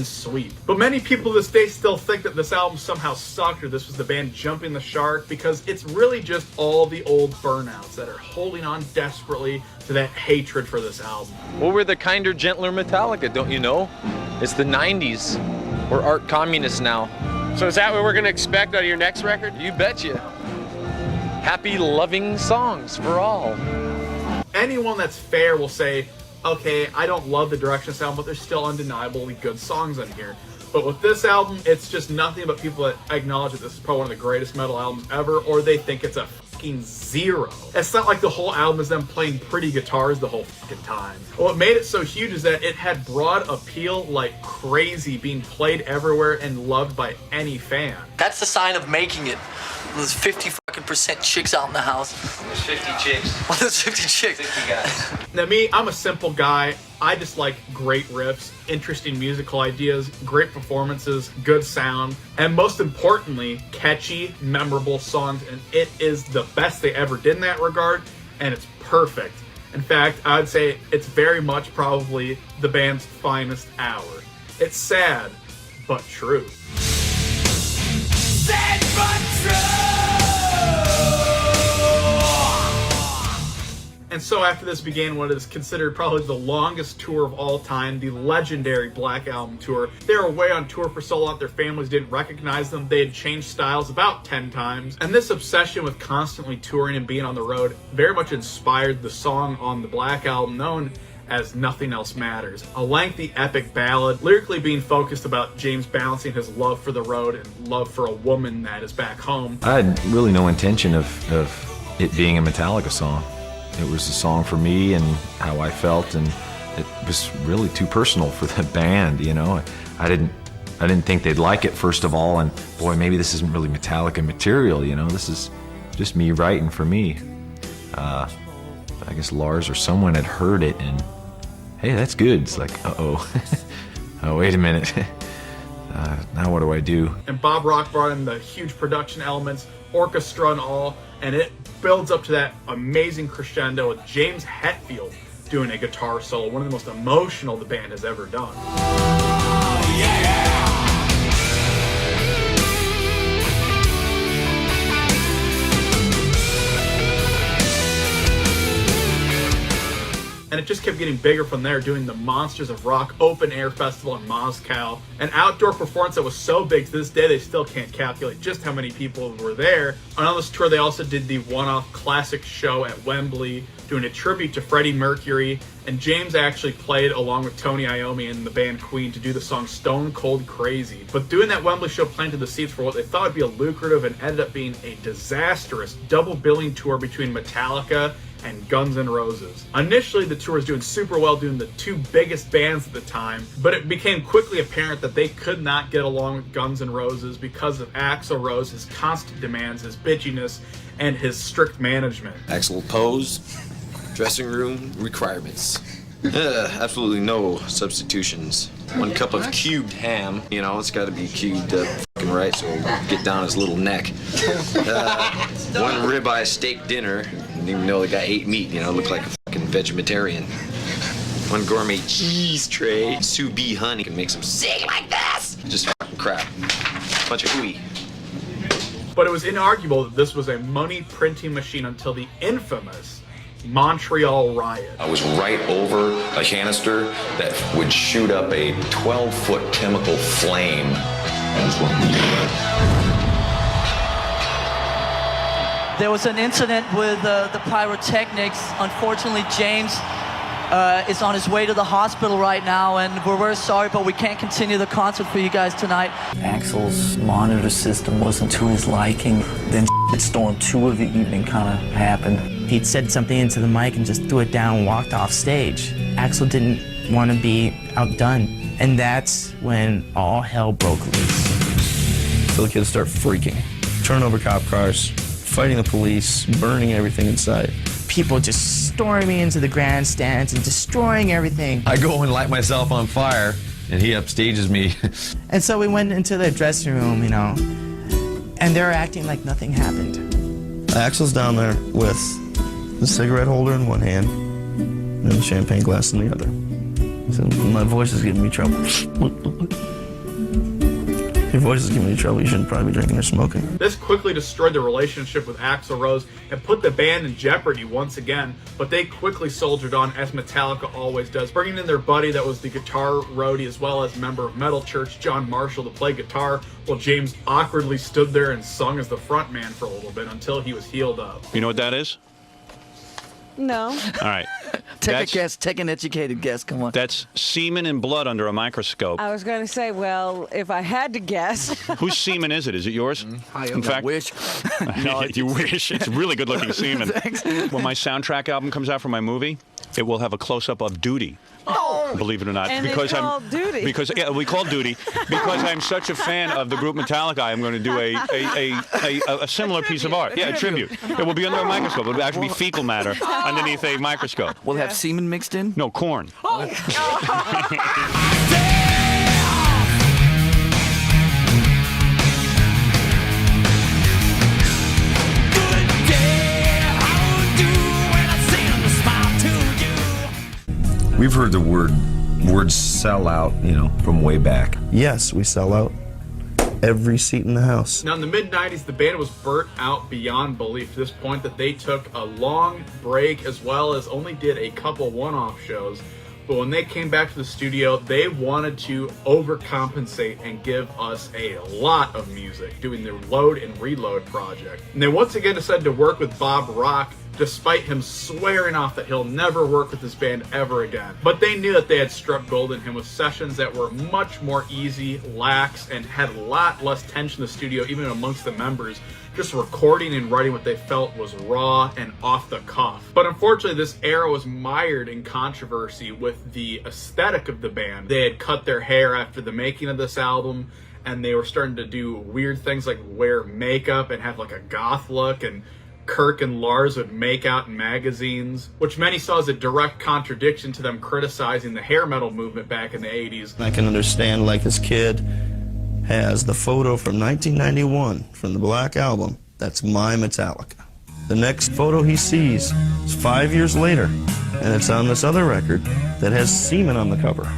sweep. But many people to this day still think that this album somehow sucked, or this was the band jumping the shark, because it's really just all the old burnouts that are holding on desperately to that hatred for this album. Well, we're the kinder, gentler Metallica, don't you know? It's the 90s. We're art communists now. So is that what we're gonna expect out of your next record? You betcha. Happy, loving songs for all. Anyone that's fair will say, okay, I don't love the direction of this album, but there's still undeniably good songs on here. But with this album, it's just nothing but people that acknowledge that this is probably one of the greatest metal albums ever, or they think it's a fucking zero. It's not like the whole album is them playing pretty guitars the whole fucking time. What made it so huge is that it had broad appeal like crazy, being played everywhere and loved by any fan. That's the sign of making it. There's 50% chicks out in the house. There's 50 chicks. Well, there's 50 chicks. 50 guys. Now me, I'm a simple guy. I just like great riffs, interesting musical ideas, great performances, good sound, and most importantly, catchy, memorable songs, and it is the best they ever did in that regard, and it's perfect. In fact, I would say it's very much probably the band's finest hour. It's sad, but true. Sad but true. And so after this began what is considered probably the longest tour of all time, the legendary Black Album Tour. They were away on tour for so long their families didn't recognize them. They had changed styles about 10 times. And this obsession with constantly touring and being on the road very much inspired the song on the Black Album known as Nothing Else Matters, a lengthy epic ballad, lyrically being focused about James balancing his love for the road and love for a woman that is back home. I had really no intention of it being a Metallica song. It was a song for me and how I felt, and it was really too personal for the band, you know. I didn't think they'd like it, first of all, and boy, maybe this isn't really Metallica material, you know. This is just me writing for me. I guess Lars or someone had heard it and, hey, that's good. It's like, uh-oh. Oh, wait a minute. Now what do I do? And Bob Rock brought in the huge production elements, orchestra and all, and it builds up to that amazing crescendo with James Hetfield doing a guitar solo, one of the most emotional the band has ever done. And it just kept getting bigger from there, doing the Monsters of Rock open air festival in Moscow. An outdoor performance that was so big to this day they still can't calculate just how many people were there. And on this tour they also did the one-off classic show at Wembley, doing a tribute to Freddie Mercury. And James actually played along with Tony Iommi and the band Queen to do the song Stone Cold Crazy. But doing that Wembley show planted the seeds for what they thought would be a lucrative and ended up being a disastrous double billing tour between Metallica and Guns N' Roses. Initially, the tour was doing super well, doing the two biggest bands at the time, but it became quickly apparent that they could not get along with Guns N' Roses because of Axl Rose, his constant demands, his bitchiness, and his strict management. Axl pose, dressing room requirements. Absolutely no substitutions. 1 cup of cubed ham, you know, it's got to be cubed fucking right so it'll get down his little neck. 1 ribeye steak dinner, didn't even know the guy ate meat, you know, looked like a fucking vegetarian. 1 gourmet cheese tray, sous vide honey can make some sing like this. Just fucking crap. Bunch of hooey. But it was inarguable that this was a money printing machine until the infamous Montreal Riot. I was right over a canister that would shoot up a 12-foot chemical flame. There was an incident with the pyrotechnics. Unfortunately, James is on his way to the hospital right now, and we're very sorry, but we can't continue the concert for you guys tonight. Axl's monitor system wasn't to his liking. Then Storm 2 of the evening kind of happened. He'd said something into the mic and just threw it down and walked off stage. Axl didn't want to be outdone, and that's when all hell broke loose. So the kids start freaking, turning over cop cars, fighting the police, burning everything inside. People just storming into the grandstands and destroying everything. I go and light myself on fire, and he upstages me. And so we went into the dressing room, you know, and they're acting like nothing happened. Axl's down there with the cigarette holder in one hand and the champagne glass in the other. He said, my voice is giving me trouble. Your voice is giving you trouble. You shouldn't probably be drinking or smoking. This quickly destroyed the relationship with Axl Rose and put the band in jeopardy once again, but they quickly soldiered on, as Metallica always does, bringing in their buddy that was the guitar roadie as well as member of Metal Church, John Marshall, to play guitar, while James awkwardly stood there and sung as the front man for a little bit until he was healed up. You know what that is? No. All right. Take a guess. Take an educated guess. Come on. That's semen and blood under a microscope. I was going to say, well, if I had to guess. Whose semen is it? Is it yours? In fact, wish. You wish. It's really good-looking semen. When my soundtrack album comes out for my movie, it will have a close-up of Duty. Oh. Believe it or not, And because it's called Duty. Because we call Duty because I'm such a fan of the group Metallica. I'm going to do a similar piece of art. Yeah, a tribute. It will be under a microscope. It will actually be fecal matter underneath a microscope. We'll have semen mixed in. No, corn. We've heard the word sell out, from way back. Yes, we sell out every seat in the house. Now, in the mid-90s, the band was burnt out beyond belief to this point that they took a long break as well as only did a couple one-off shows. But when they came back to the studio, they wanted to overcompensate and give us a lot of music, doing their Load and Reload project. And they once again decided to work with Bob Rock, despite him swearing off that he'll never work with this band ever again. But they knew that they had struck gold in him with sessions that were much more easy, lax, and had a lot less tension in the studio, even amongst the members, just recording and writing what they felt was raw and off the cuff. But unfortunately, this era was mired in controversy with the aesthetic of the band. They had cut their hair after the making of this album, and they were starting to do weird things like wear makeup and have like a goth look, and Kirk and Lars would make out in magazines, which many saw as a direct contradiction to them criticizing the hair metal movement back in the 80s. I can understand, like, this kid has the photo from 1991 from the Black Album. That's my Metallica. The next photo he sees is 5 years later, and it's on this other record that has semen on the cover.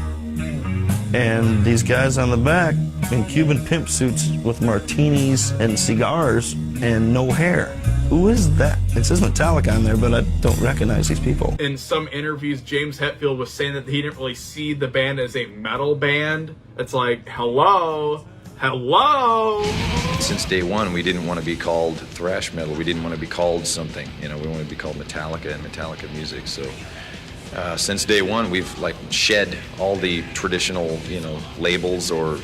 And these guys on the back in Cuban pimp suits with martinis and cigars and no hair. Who is that? It says Metallica on there, but I don't recognize these people. In some interviews, James Hetfield was saying that he didn't really see the band as a metal band. It's like, hello? Since day one, we didn't want to be called thrash metal. We didn't want to be called something. We wanted to be called Metallica and Metallica music. So since day one, we've shed all the traditional, labels or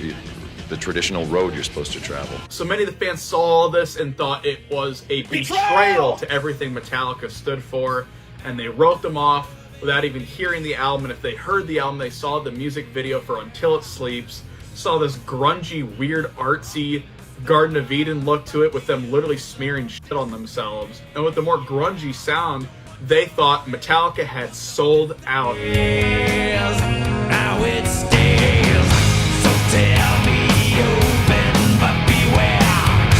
the traditional road you're supposed to travel. So many of the fans saw all this and thought it was a betrayal to everything Metallica stood for, and they wrote them off without even hearing the album. And if they heard the album, they saw the music video for Until It Sleeps, saw this grungy, weird, artsy Garden of Eden look to it with them literally smearing shit on themselves. And with the more grungy sound, they thought Metallica had sold out. Now it stays, so tell me open, but beware,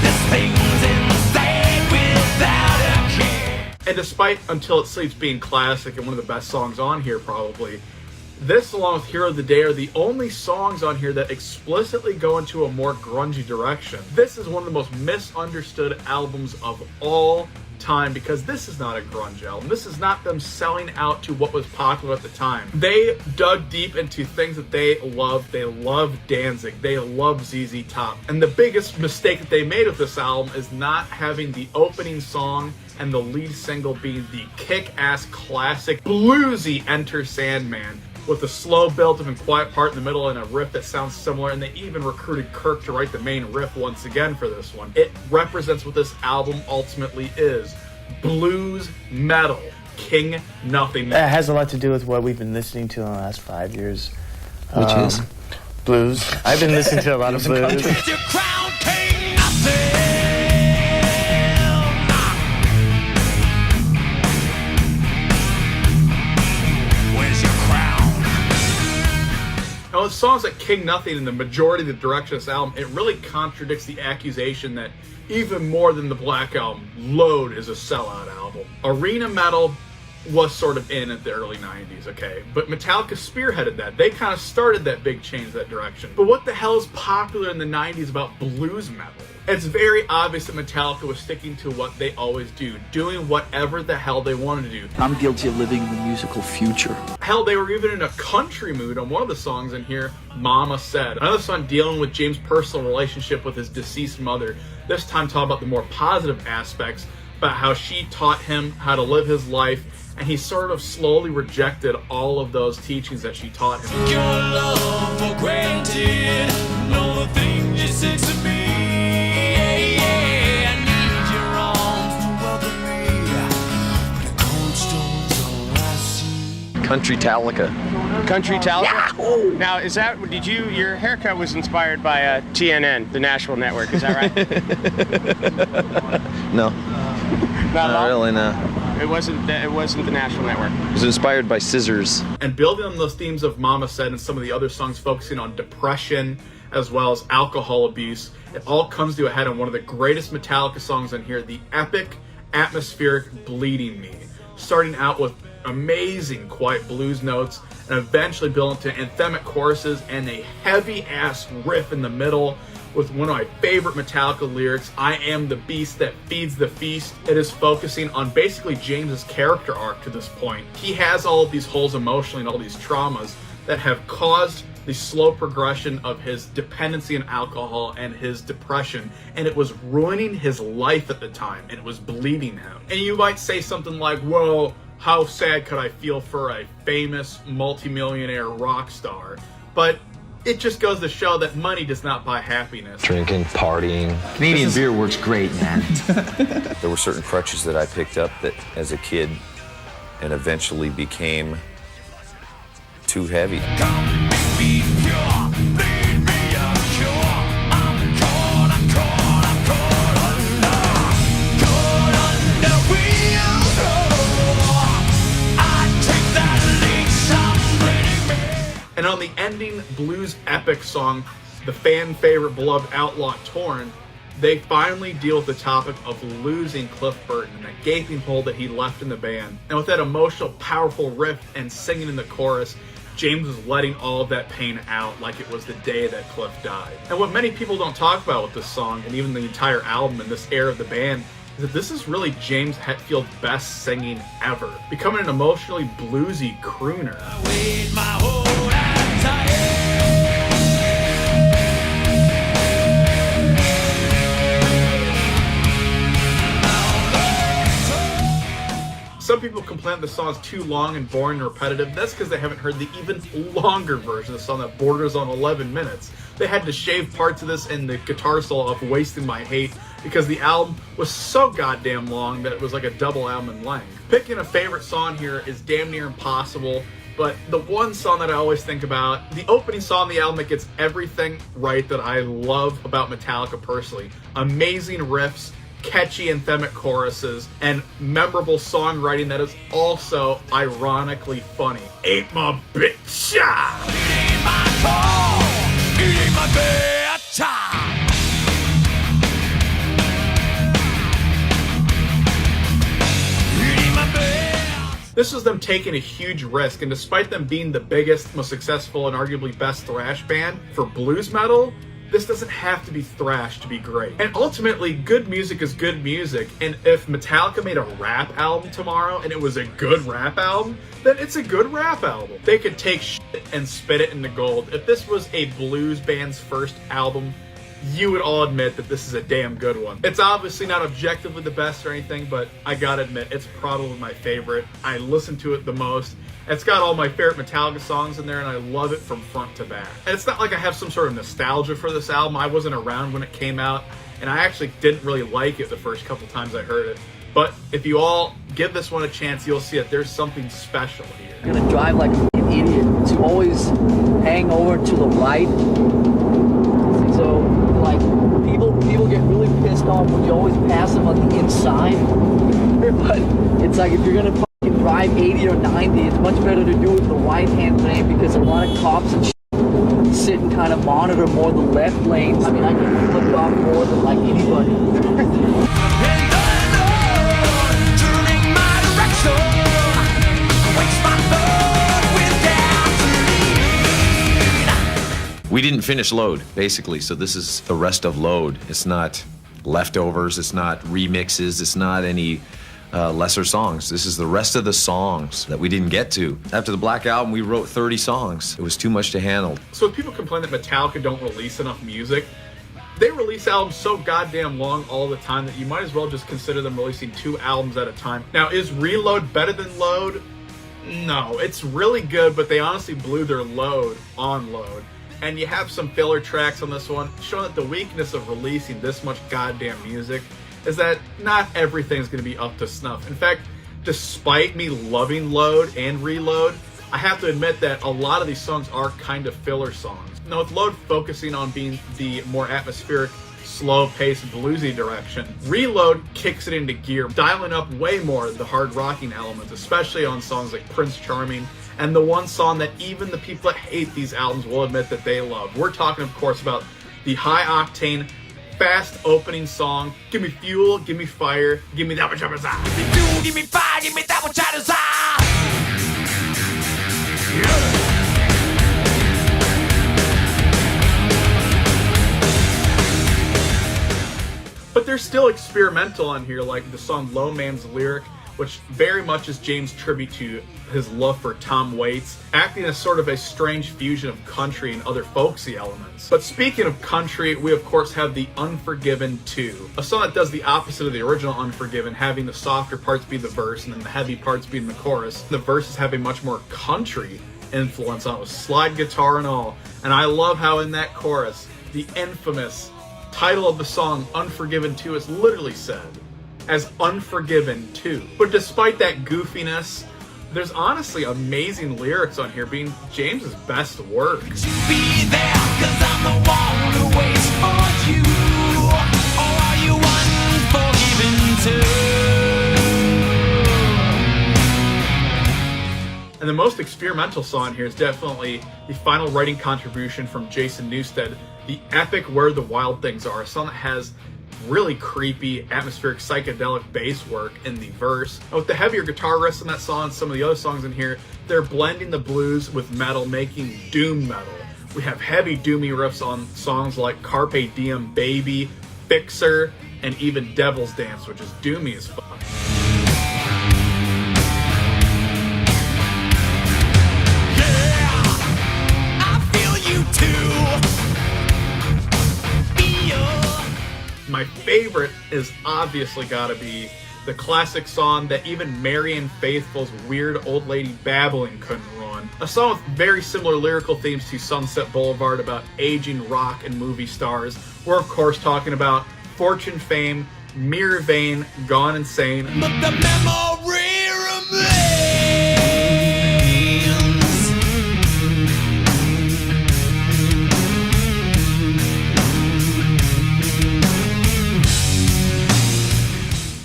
this thing's insane without a care. And despite Until It Sleeps being classic and one of the best songs on here probably, this along with Hero of the Day are the only songs on here that explicitly go into a more grungy direction. This is one of the most misunderstood albums of all time because this is not a grunge album. This is not them selling out to what was popular at the time. They dug deep into things that they loved. They love Danzig. They love ZZ Top. And the biggest mistake that they made with this album is not having the opening song and the lead single being the kick-ass classic bluesy Enter Sandman, with a slow build-up and quiet part in the middle and a riff that sounds similar, and they even recruited Kirk to write the main riff once again for this one. It represents what this album ultimately is. Blues metal. King Nothing. It has a lot to do with what we've been listening to in the last 5 years. Which is? Blues. I've been listening to a lot of blues. Now, with songs like King Nothing and the majority of the direction of this album, it really contradicts the accusation that even more than the Black Album, Load is a sellout album. Arena metal was sort of in at the early 90s, okay? But Metallica spearheaded that. They kind of started that big change that direction. But what the hell is popular in the 90s about blues metal? It's very obvious that Metallica was sticking to what they always do, doing whatever the hell they wanted to do. I'm guilty of living in the musical future. Hell, they were even in a country mood on one of the songs in here, Mama Said. Another song dealing with James' personal relationship with his deceased mother, this time talking about the more positive aspects about how she taught him how to live his life, and he sort of slowly rejected all of those teachings that she taught him. Your love for granted, know the things you said to me. I need your arms to welcome me. When the cold stones all I see. Country Metallica. Country Metallica? Now, is that, your haircut was inspired by TNN, the Nashville network, is that right? No. Not at all? Really, no. It wasn't the Nashville network. It was inspired by scissors. And building on those themes of Mama Said and some of the other songs focusing on depression as well as alcohol abuse, it all comes to a head on one of the greatest Metallica songs on here, the epic, atmospheric Bleeding Me. Starting out with amazing quiet blues notes and eventually building to anthemic choruses and a heavy-ass riff in the middle with one of my favorite Metallica lyrics, I am the beast that feeds the feast. It is focusing on basically James's character arc to this point. He has all of these holes emotionally and all these traumas that have caused the slow progression of his dependency on alcohol and his depression, and it was ruining his life at the time, and it was bleeding him. And you might say something like, whoa, how sad could I feel for a famous multimillionaire rock star? But it just goes to show that money does not buy happiness. Drinking, partying. Canadian beer works great, man. There were certain crutches that I picked up that as a kid and eventually became too heavy. And on the ending blues epic song, the fan favorite beloved Outlaw Torn, they finally deal with the topic of losing Cliff Burton and that gaping hole that he left in the band. And with that emotional, powerful riff and singing in the chorus, James was letting all of that pain out like it was the day that Cliff died. And what many people don't talk about with this song, and even the entire album and this era of the band, is that this is really James Hetfield's best singing ever, becoming an emotionally bluesy crooner. Some people complain the song's too long and boring and repetitive. That's because they haven't heard the even longer version of the song that borders on 11 minutes. They had to shave parts of this and the guitar solo off Wasting My Hate because the album was so goddamn long that it was like a double album in length. Picking a favorite song here is damn near impossible, but the one song that I always think about, the opening song on the album that gets everything right that I love about Metallica personally. Amazing riffs, catchy anthemic choruses, and memorable songwriting that is also ironically funny. Ain't my bitch! Ain't my call, ain't my bitch! This was them taking a huge risk, and despite them being the biggest, most successful, and arguably best thrash band for blues metal, this doesn't have to be thrash to be great. And ultimately, good music is good music, and if Metallica made a rap album tomorrow and it was a good rap album, then it's a good rap album. They could take shit and spit it into gold. If this was a blues band's first album, you would all admit that this is a damn good one. It's obviously not objectively the best or anything, but I gotta admit, it's probably my favorite. I listen to it the most. It's got all my favorite Metallica songs in there, and I love it from front to back. And it's not like I have some sort of nostalgia for this album. I wasn't around when it came out, and I actually didn't really like it the first couple times I heard it. But if you all give this one a chance, you'll see that there's something special here. You're gonna drive like an idiot to always hang over to the right. So, like, people get really pissed off when you always pass them on the inside. But it's like, if you're gonna fucking drive 80 or 90, it's much better to do it the right-hand lane, because a lot of cops and shit sit and kind of monitor more the left lanes. I mean, I get flipped off more than like anybody. We didn't finish Load, basically, so this is the rest of Load. It's not leftovers, it's not remixes, it's not any lesser songs. This is the rest of the songs that we didn't get to. After the Black Album, we wrote 30 songs. It was too much to handle. So when people complain that Metallica don't release enough music, They release albums so goddamn long all the time that you might as well just consider them releasing 2 albums at a time. Now, is Reload better than Load? No, it's really good, but they honestly blew their load on Load. And you have some filler tracks on this one, showing that the weakness of releasing this much goddamn music is that not everything's going to be up to snuff. In fact, despite me loving Load and Reload, I have to admit that a lot of these songs are kind of filler songs. Now, with Load focusing on being the more atmospheric, slow-paced, bluesy direction, Reload kicks it into gear, dialing up way more the hard rocking elements, especially on songs like Prince Charming, and the one song that even the people that hate these albums will admit that they love. We're talking, of course, about the high-octane, fast opening song, Give Me Fuel, Give Me Fire, Give Me That Which I Desire. Give me fuel, give me fire, give me that which I desire. But they're still experimental on here, like the song Low Man's Lyric, which very much is James' tribute to his love for Tom Waits, acting as sort of a strange fusion of country and other folksy elements. But speaking of country, we of course have the Unforgiven 2, a song that does the opposite of the original Unforgiven, having the softer parts be the verse and then the heavy parts being the chorus. The verses have a much more country influence on it, with slide guitar and all. And I love how in that chorus, the infamous title of the song, Unforgiven 2, is literally said as Unforgiven 2. But despite that goofiness, there's honestly amazing lyrics on here, being James's best work. Be there, 'cause I'm the one who waits for you. Or are you unforgiven too? And the most experimental song here is definitely the final writing contribution from Jason Newsted, the epic Where the Wild Things Are, a song that has really creepy, atmospheric, psychedelic bass work in the verse. And with the heavier guitar riffs in that song and some of the other songs in here, they're blending the blues with metal, making doom metal. We have heavy doomy riffs on songs like Carpe Diem Baby, Fixer, and even Devil's Dance, which is doomy as fuck. My favorite is obviously gotta be the classic song that even Marianne Faithfull's weird old lady babbling couldn't ruin. A song with very similar lyrical themes to Sunset Boulevard about aging rock and movie stars. We're of course talking about Fortune, Fame, Mirror Vein, Gone Insane. But the memory remains.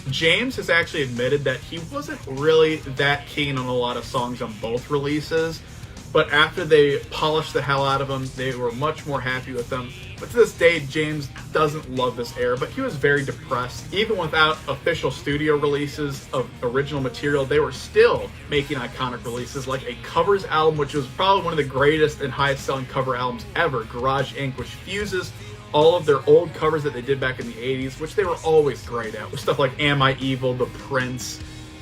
James has actually admitted that he wasn't really that keen on a lot of songs on both releases, but after they polished the hell out of them, they were much more happy with them. But to this day, James doesn't love this era, but he was very depressed. Even without official studio releases of original material, they were still making iconic releases, like a covers album, which was probably one of the greatest and highest selling cover albums ever, Garage Inc., which fuses all of their old covers that they did back in the 80s, which they were always great at, with stuff like Am I Evil, The Prince,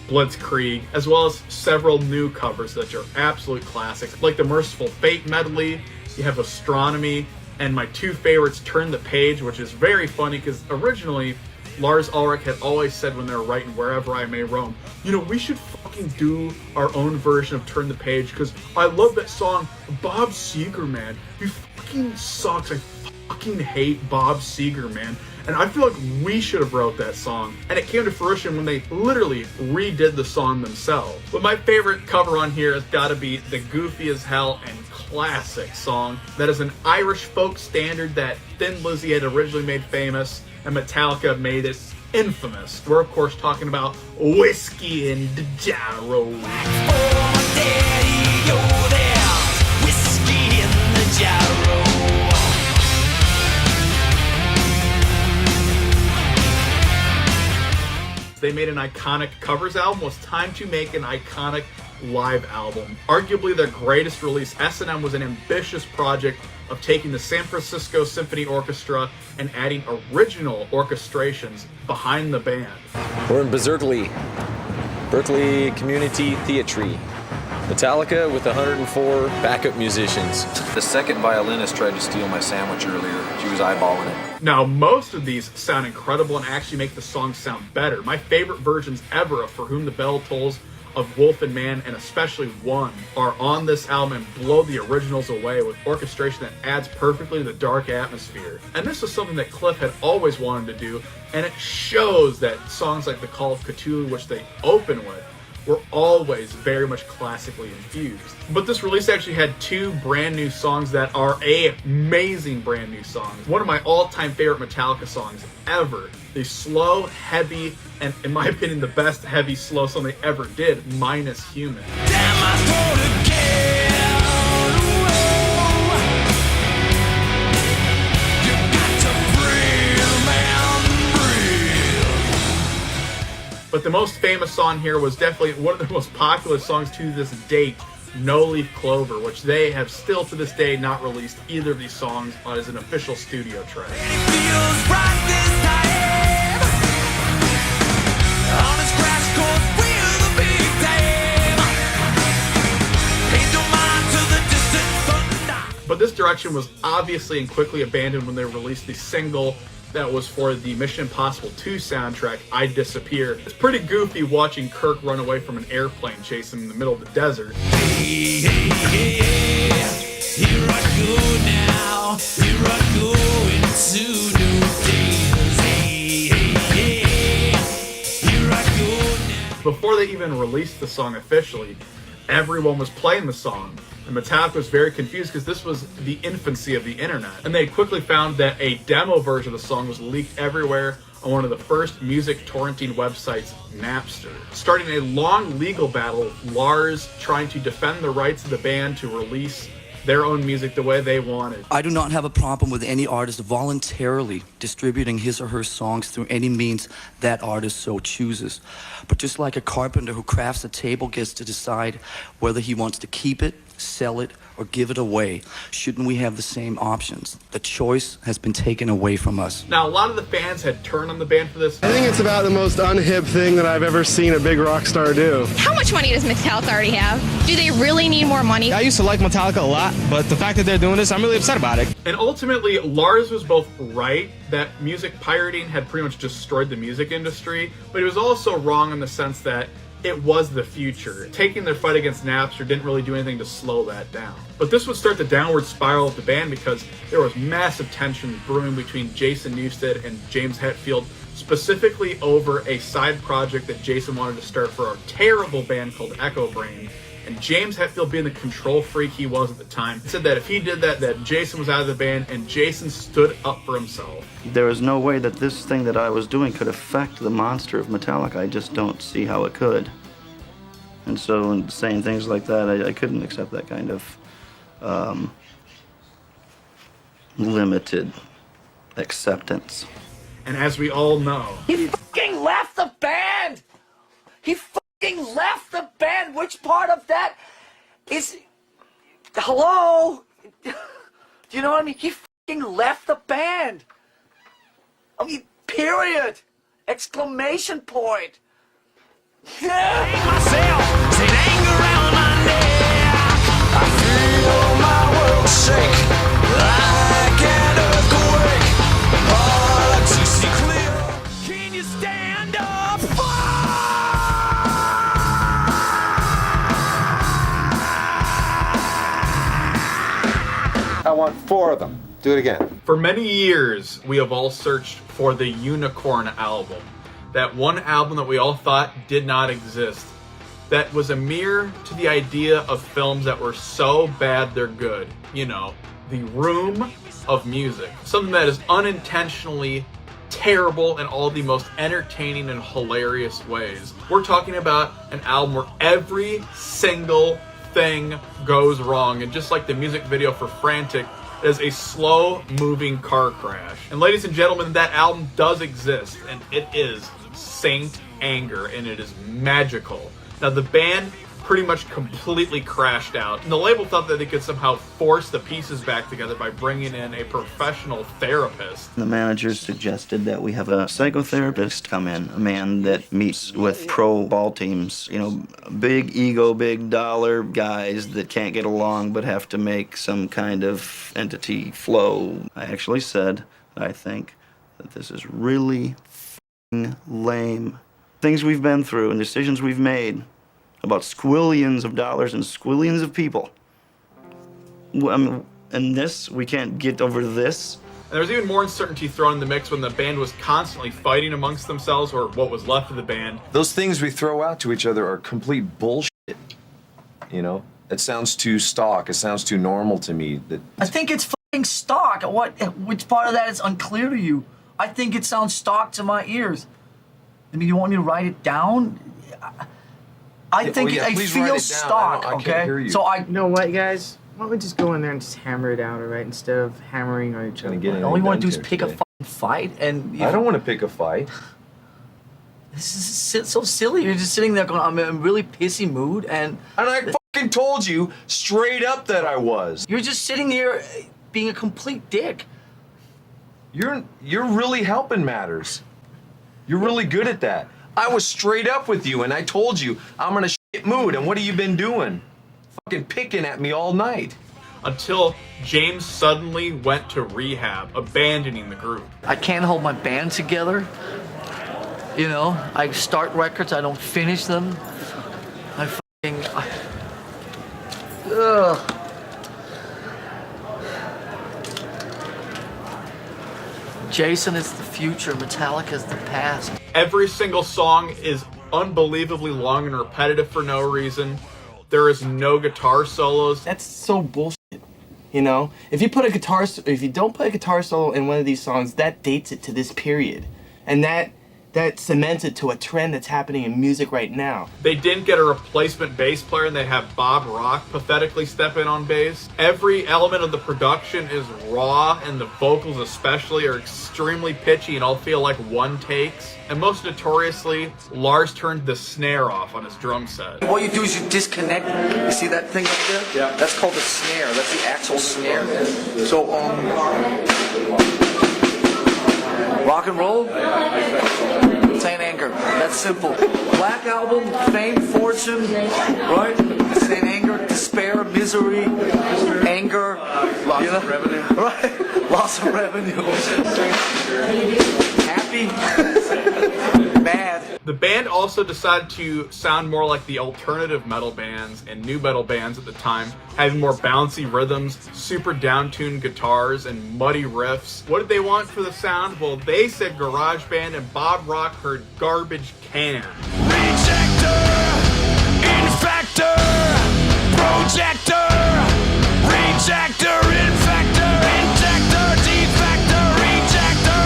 Blitzkrieg, as well as several new covers that are absolute classics, like the Merciful Fate medley. You have Astronomy, and my two favorites, Turn the Page, which is very funny because originally Lars Ulrich had always said when they were writing Wherever I May Roam, you know, we should fucking do our own version of Turn the Page because I love that song. Bob Seger, man, he fucking sucks. I fucking hate Bob Seger, man. And I feel like we should have wrote that song. And it came to fruition when they literally redid the song themselves. But my favorite cover on here has got to be the goofy as hell and classic song that is an Irish folk standard that Thin Lizzy had originally made famous and Metallica made it infamous. We're of course talking about Whiskey and the Gyro. Whiskey in the Gyro. They made an iconic covers album. It was time to make an iconic live album. Arguably their greatest release, S&M was an ambitious project of taking the San Francisco Symphony Orchestra and adding original orchestrations behind the band. We're in Berkeley Community Theatre. Metallica with 104 backup musicians. The second violinist tried to steal my sandwich earlier. She was eyeballing it. Now, most of these sound incredible and actually make the songs sound better. My favorite versions ever of For Whom the Bell Tolls, of Wolf and Man, and especially One, are on this album and blow the originals away with orchestration that adds perfectly to the dark atmosphere. And this was something that Cliff had always wanted to do, and it shows that songs like The Call of Cthulhu, which they open with, were always very much classically infused. But this release actually had 2 brand new songs that are amazing brand new songs. One of my all-time favorite Metallica songs ever. The slow, heavy, and in my opinion the best heavy slow song they ever did, Minus Human. But the most famous song here was definitely one of the most popular songs to this date, No Leaf Clover, which they have still to this day not released either of these songs as an official studio track. But this direction was obviously and quickly abandoned when they released the single that was for the Mission Impossible 2 soundtrack, I Disappear. It's pretty goofy watching Kirk run away from an airplane chase him in the middle of the desert. Hey, hey, hey, here I go now, here I go into new days. Hey, hey, hey, here I go now. Before they even released the song officially, everyone was playing the song. And Metallica was very confused because this was the infancy of the internet. And they quickly found that a demo version of the song was leaked everywhere on one of the first music torrenting websites, Napster, starting a long legal battle with Lars trying to defend the rights of the band to release their own music the way they wanted. I do not have a problem with any artist voluntarily distributing his or her songs through any means that artist so chooses. But just like a carpenter who crafts a table gets to decide whether he wants to keep it, sell it, or give it away, shouldn't we have the same options? The choice has been taken away from us. Now, a lot of the fans had turned on the band for this. I think it's about the most unhip thing that I've ever seen a big rock star do. How much money does Metallica already have? Do they really need more money? I used to like Metallica a lot, but the fact that they're doing this, I'm really upset about it. And ultimately, Lars was both right that music pirating had pretty much destroyed the music industry, but he was also wrong in the sense that it was the future. Taking their fight against Napster didn't really do anything to slow that down. But this would start the downward spiral of the band because there was massive tension brewing between Jason Newsted and James Hetfield, specifically over a side project that Jason wanted to start for a terrible band called Echo Brain. And James Hetfield, being the control freak he was at the time, said that if he did that, that Jason was out of the band, and Jason stood up for himself. There was no way that this thing that I was doing could affect the monster of Metallica. I just don't see how it could. And so in saying things like that, I couldn't accept that kind of limited acceptance. And as we all know, He fucking left the band! He fucking left the band! Which part of that is... Hello? Do you know what I mean? He fucking left the band! I mean, period! Exclamation point! Myself, sit anger around my neck. I feel my world shake like an earthquake. Hard to see clear. Can you stand up? I want 4 of them. Do it again. for many years, we have all searched for the Unicorn album. That one album that we all thought did not exist. That was a mirror to the idea of films that were so bad they're good. You know, the Room of music. Something that is unintentionally terrible in all the most entertaining and hilarious ways. We're talking about an album where every single thing goes wrong, and just like the music video for Frantic, it is a slow-moving car crash. And ladies and gentlemen, that album does exist, and it is Saint Anger, and it is magical. Now, the band pretty much completely crashed out, and the label thought that they could somehow force the pieces back together by bringing in a professional therapist. The managers suggested that we have a psychotherapist come in, a man that meets with pro ball teams, you know, big ego, big dollar guys that can't get along but have to make some kind of entity flow. I actually said I think that this is really f***ing lame. Things we've been through and decisions we've made about squillions of dollars and squillions of people. I mean, and this, we can't get over this. And there's even more uncertainty thrown in the mix when the band was constantly fighting amongst themselves, or what was left of the band. Those things we throw out to each other are complete bullshit. You know? It sounds too stock. It sounds too normal to me. I think it's fucking stock. Which part of that is unclear to you? I think it sounds stock to my ears. I mean, you want me to write it down? I think it feels stock, okay? So you know what, guys? Why don't we just go in there and just hammer it out, all right? Instead of hammering on each other. All you want to do is pick a fucking fight, and I don't want to pick a fight. This is so silly. You're just sitting there going, I'm in a really pissy mood, and I fucking told you straight up that I was. You're just sitting here being a complete dick. You're really helping matters. You're really good at that. I was straight up with you, and I told you I'm in a shit mood, and what have you been doing? Fucking picking at me all night. Until James suddenly went to rehab, abandoning the group. I can't hold my band together. You know, I start records, I don't finish them. Ugh. Jason is the future, Metallica is the past. Every single song is unbelievably long and repetitive for no reason. There is no guitar solos. That's so bullshit. You know, if you don't put a guitar solo in one of these songs, that dates it to this period, and that cements it to a trend that's happening in music right now. They didn't get a replacement bass player, and they have Bob Rock pathetically step in on bass. Every element of the production is raw, and the vocals especially are extremely pitchy and all feel like one takes. And most notoriously, Lars turned the snare off on his drum set. What you do is you disconnect. You see that thing up there? Yeah. That's called the snare. That's the actual snare. So, rock and roll, Saint Anger. That's simple. Black Album, fame, fortune, right? Saint Anger, despair, misery, anger, loss of revenue. Right? Loss of revenue. Happy, mad. The band also decided to sound more like the alternative metal bands and new metal bands at the time, having more bouncy rhythms, super down-tuned guitars, and muddy riffs. What did they want for the sound? Well, they said garage band, and Bob Rock heard garbage can. Rejector, infector, projector, rejector, infector, injector, defector, rejector.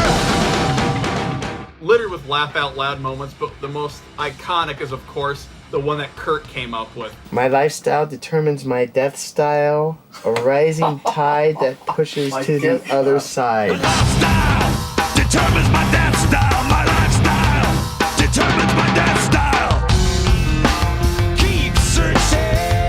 Littered with laugh out loud moments, but the most iconic is, of course, the one that Kirk came up with. My lifestyle determines my death style, a rising tide that pushes to the other side. Lifestyle determines my death style. My lifestyle determines my death style. Keep searching,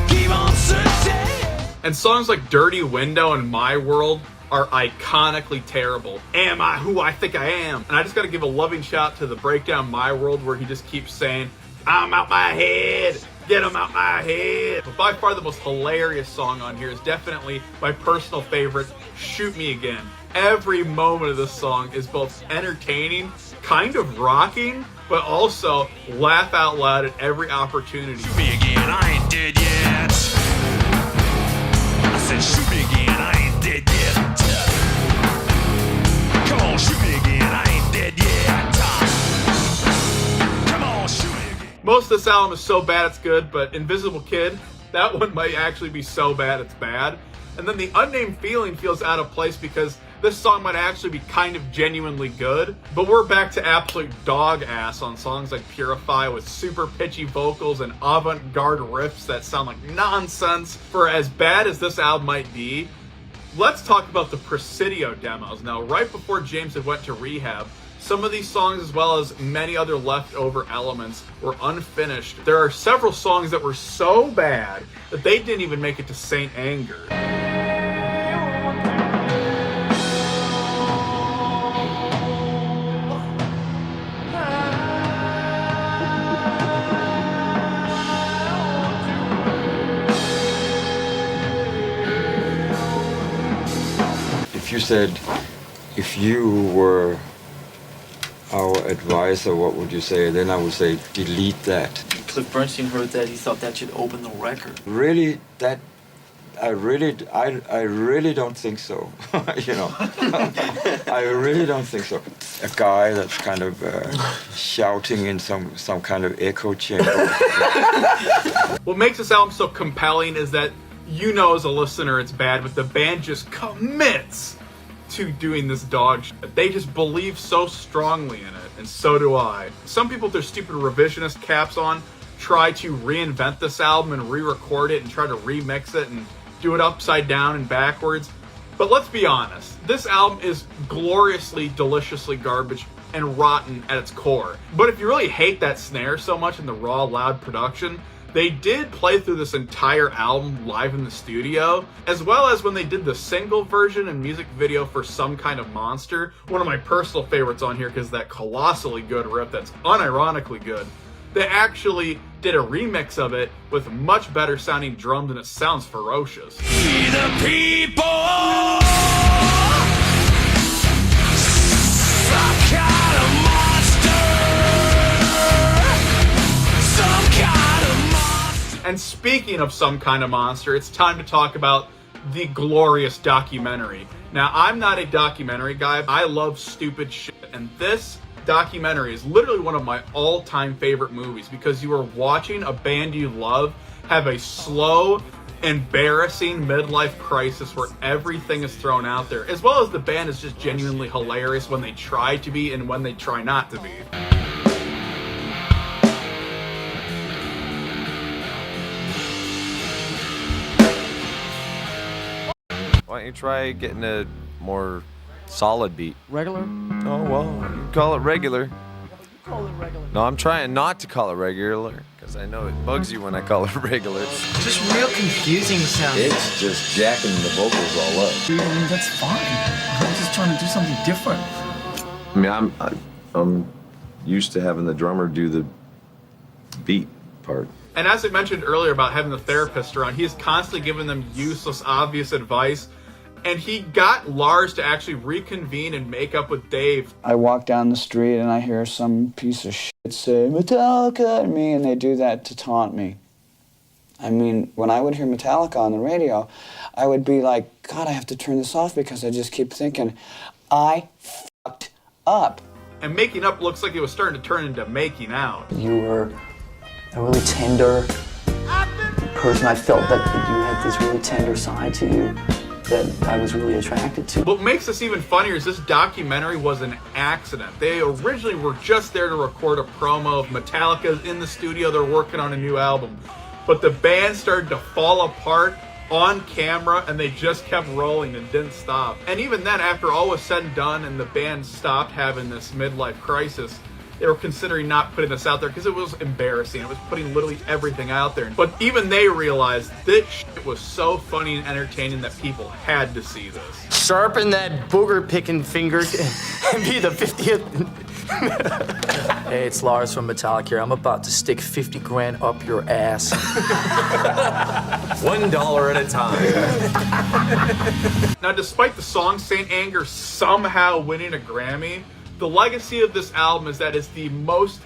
keep on searching. And songs like Dirty Window and My World are iconically terrible. Am I who I think I am? And I just gotta give a loving shout to the breakdown My World, where he just keeps saying, I'm out my head, get him out my head. But by far the most hilarious song on here is definitely my personal favorite, Shoot Me Again. Every moment of this song is both entertaining, kind of rocking, but also laugh out loud at every opportunity. Shoot me again, I ain't dead yet. I said shoot me again, I ain't dead yet. Come on, shoot me again, I ain't dead yet. Come on, shoot me again. Most of this album is so bad it's good, but Invisible Kid, that one might actually be so bad it's bad. And then the Unnamed Feeling feels out of place because this song might actually be kind of genuinely good. But we're back to absolute dog ass on songs like Purify with super pitchy vocals and avant-garde riffs that sound like nonsense. For as bad as this album might be, let's talk about the Presidio demos. Now, right before James had went to rehab, some of these songs, as well as many other leftover elements, were unfinished. There are several songs that were so bad that they didn't even make it to Saint Anger. If you said, if you were our advisor, what would you say? Then I would say, delete that. Cliff Bernstein heard that, he thought that should open the record. Really, that I really don't think so. You know, I really don't think so. A guy that's kind of shouting in some kind of echo chamber. What makes this album so compelling is that you know as a listener it's bad, but the band just commits to doing this dog shit. They just believe so strongly in it, and so do I. Some people with their stupid revisionist caps on try to reinvent this album and re-record it and try to remix it and do it upside down and backwards. But let's be honest, this album is gloriously, deliciously garbage and rotten at its core. But if you really hate that snare so much in the raw, loud production, they did play through this entire album live in the studio, as well as when they did the single version and music video for Some Kind of Monster, one of my personal favorites on here because that colossally good riff that's unironically good. They actually did a remix of it with much better sounding drums, and it sounds ferocious. We the people, some kind of monster, some kind of monster. And speaking of Some Kind of Monster, it's time to talk about the glorious documentary. Now, I'm not a documentary guy. I love stupid shit, and this documentary is literally one of my all-time favorite movies because you are watching a band you love have a slow, embarrassing midlife crisis where everything is thrown out there, as well as the band is just genuinely hilarious when they try to be and when they try not to be. Why don't you try getting a more solid beat? Regular? Oh, well, you can call it regular. Call it regular. No, I'm trying not to call it regular, because I know it bugs you when I call it regular. Just real confusing sound. It's just jacking the vocals all up. Dude, I mean, that's fine. I'm just trying to do something different. I mean, I'm used to having the drummer do the beat part. And as I mentioned earlier about having the therapist around, he's constantly giving them useless, obvious advice. And he got Lars to actually reconvene and make up with Dave. I walk down the street and I hear some piece of shit say, Metallica at me, and they do that to taunt me. I mean, when I would hear Metallica on the radio, I would be like, God, I have to turn this off because I just keep thinking, I fucked up. And making up looks like it was starting to turn into making out. You were a really tender person. I felt that you had this really tender side to you that I was really attracted to. What makes this even funnier is this documentary was an accident. They originally were just there to record a promo of Metallica in the studio. They're working on a new album. But the band started to fall apart on camera, and they just kept rolling and didn't stop. And even then, after all was said and done and the band stopped having this midlife crisis, they were considering not putting this out there because it was embarrassing. It was putting literally everything out there. But even they realized this shit was so funny and entertaining that people had to see this. Sharpen that booger picking finger and be the 50th. Hey, it's Lars from Metallica here. I'm about to stick 50 grand up your ass. $1 at a time. Now, despite the song Saint Anger somehow winning a Grammy, the legacy of this album is that it's the most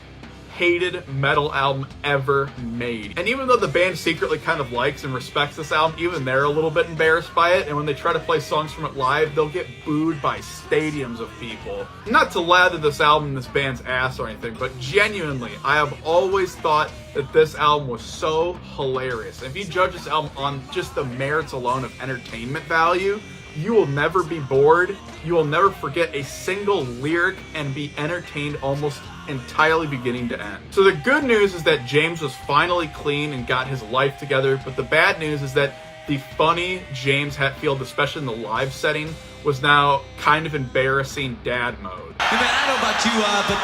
hated metal album ever made. And even though the band secretly kind of likes and respects this album, even they're a little bit embarrassed by it, and when they try to play songs from it live, they'll get booed by stadiums of people. Not to lather this album in this band's ass or anything, but genuinely, I have always thought that this album was so hilarious. If you judge this album on just the merits alone of entertainment value, you will never be bored, you will never forget a single lyric, and be entertained almost entirely beginning to end. So the good news is that James was finally clean and got his life together, but the bad news is that the funny James Hetfield, especially in the live setting, was now kind of embarrassing dad mode. Hey man, I don't know about you, but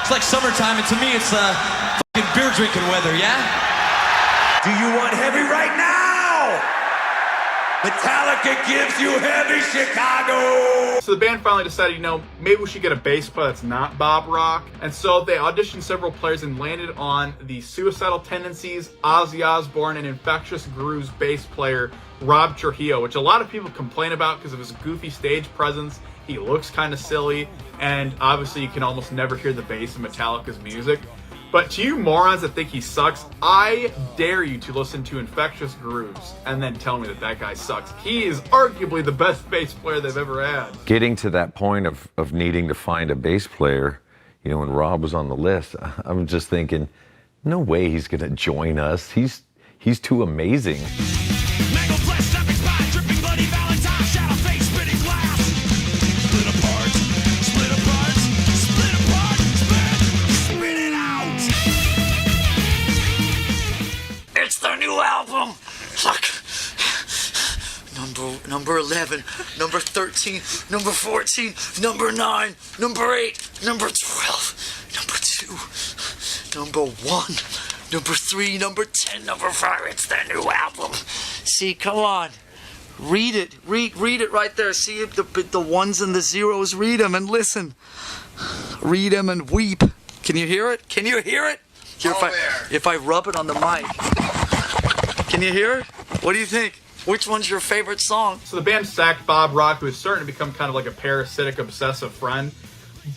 it's like summertime, and to me it's fucking beer drinking weather, yeah? Do you want heavy right now? Metallica gives you heavy Chicago. So the band finally decided, you know, maybe we should get a bass player that's not Bob Rock. And so they auditioned several players and landed on the Suicidal Tendencies, Ozzy Osbourne, and Infectious Grooves bass player Rob Trujillo, which a lot of people complain about because of his goofy stage presence. He looks kind of silly, and obviously you can almost never hear the bass in Metallica's music. But to you morons that think he sucks, I dare you to listen to Infectious Grooves and then tell me that that guy sucks. He is arguably the best bass player they've ever had. Getting to that point of needing to find a bass player, you know, when Rob was on the list, I'm just thinking, no way he's going to join us. He's too amazing. It's the new album. Look. Number 11, number 13, number 14, number 9, number 8, number 12, number 2, number 1, number 3, number 10, number 5. It's the new album. See, come on. Read it. Read it right there. See the ones and the zeros. Read them and listen. Read them and weep. Can you hear it? Can you hear it? Here, if I rub it on the mic. Can you hear it? What do you think? Which one's your favorite song? So the band sacked Bob Rock, who was starting to become kind of like a parasitic, obsessive friend.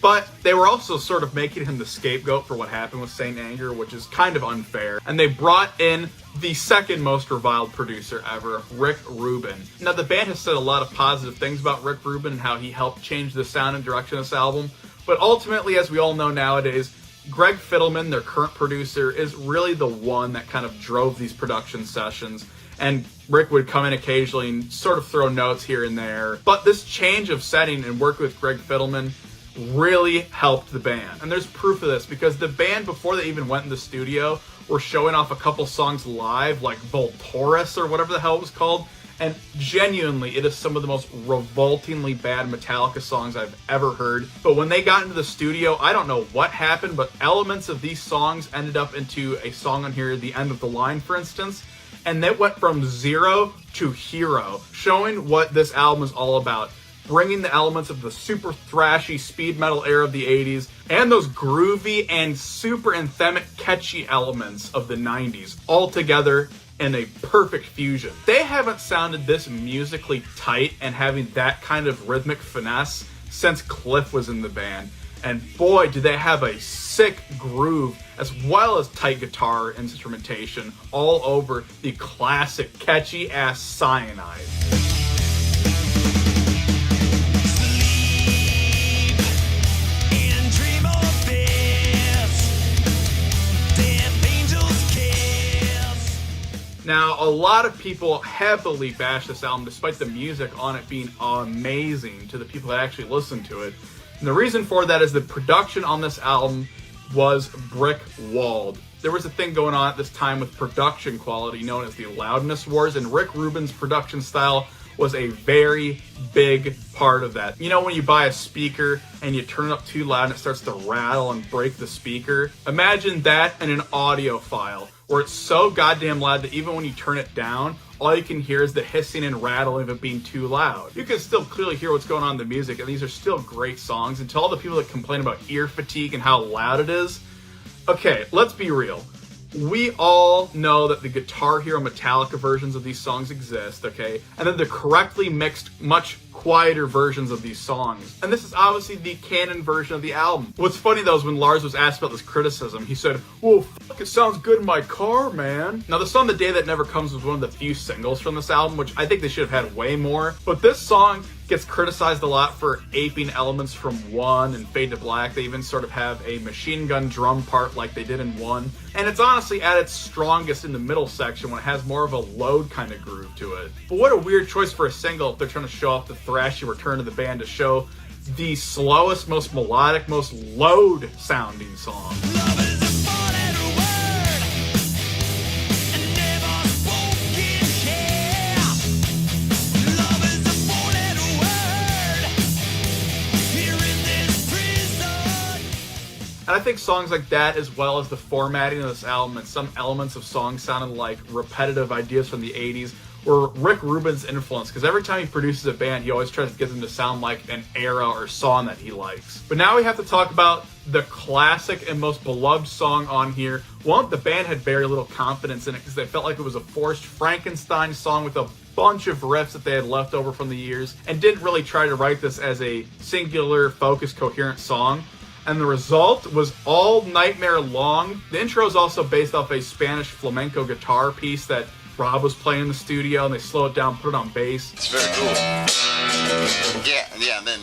But they were also sort of making him the scapegoat for what happened with Saint Anger, which is kind of unfair. And they brought in the second most reviled producer ever, Rick Rubin. Now, the band has said a lot of positive things about Rick Rubin and how he helped change the sound and direction of this album. But ultimately, as we all know nowadays, Greg Fiddleman, their current producer, is really the one that kind of drove these production sessions. And Rick would come in occasionally and sort of throw notes here and there. But this change of setting and work with Greg Fiddleman really helped the band. And there's proof of this because the band, before they even went in the studio, were showing off a couple songs live, like Voltoris or whatever the hell it was called. And genuinely, it is some of the most revoltingly bad Metallica songs I've ever heard. But when they got into the studio, I don't know what happened, but elements of these songs ended up into a song on here, The End of the Line, for instance. And that went from zero to hero, showing what this album is all about. Bringing the elements of the super thrashy speed metal era of the 80s and those groovy and super anthemic catchy elements of the 90s all together in a perfect fusion. They haven't sounded this musically tight and having that kind of rhythmic finesse since Cliff was in the band. And boy, do they have a sick groove as well as tight guitar instrumentation all over the classic catchy ass Cyanide. Now, a lot of people heavily bash this album despite the music on it being amazing to the people that actually listen to it. And the reason for that is the production on this album was brick-walled. There was a thing going on at this time with production quality known as the Loudness Wars, and Rick Rubin's production style was a very big part of that. You know when you buy a speaker and you turn it up too loud and it starts to rattle and break the speaker? Imagine that in an audio file where it's so goddamn loud that even when you turn it down, all you can hear is the hissing and rattling of it being too loud. You can still clearly hear what's going on in the music, and these are still great songs. And to all the people that complain about ear fatigue and how loud it is, okay, let's be real. We all know that the Guitar Hero Metallica versions of these songs exist, okay? And then the correctly mixed, much quieter versions of these songs. And this is obviously the canon version of the album. What's funny though is when Lars was asked about this criticism, he said, "Well, fuck, it sounds good in my car, man." Now the song The Day That Never Comes was one of the few singles from this album, which I think they should have had way more. But this song gets criticized a lot for aping elements from One and Fade to Black. They even sort of have a machine gun drum part like they did in One. And it's honestly at its strongest in the middle section when it has more of a load kind of groove to it. But what a weird choice for a single if they're trying to show off the thrashy return of the band to show the slowest, most melodic, most load sounding song. And I think songs like that, as well as the formatting of this album and some elements of songs sounding like repetitive ideas from the 80s, were Rick Rubin's influence, because every time he produces a band, he always tries to get them to sound like an era or song that he likes. But now we have to talk about the classic and most beloved song on here. One, the band had very little confidence in it because they felt like it was a forced Frankenstein song with a bunch of riffs that they had left over from the years, and didn't really try to write this as a singular, focused, coherent song. And the result was All Nightmare Long. The intro is also based off a Spanish flamenco guitar piece that Rob was playing in the studio, and they slow it down, put it on bass. It's very cool. Yeah, then.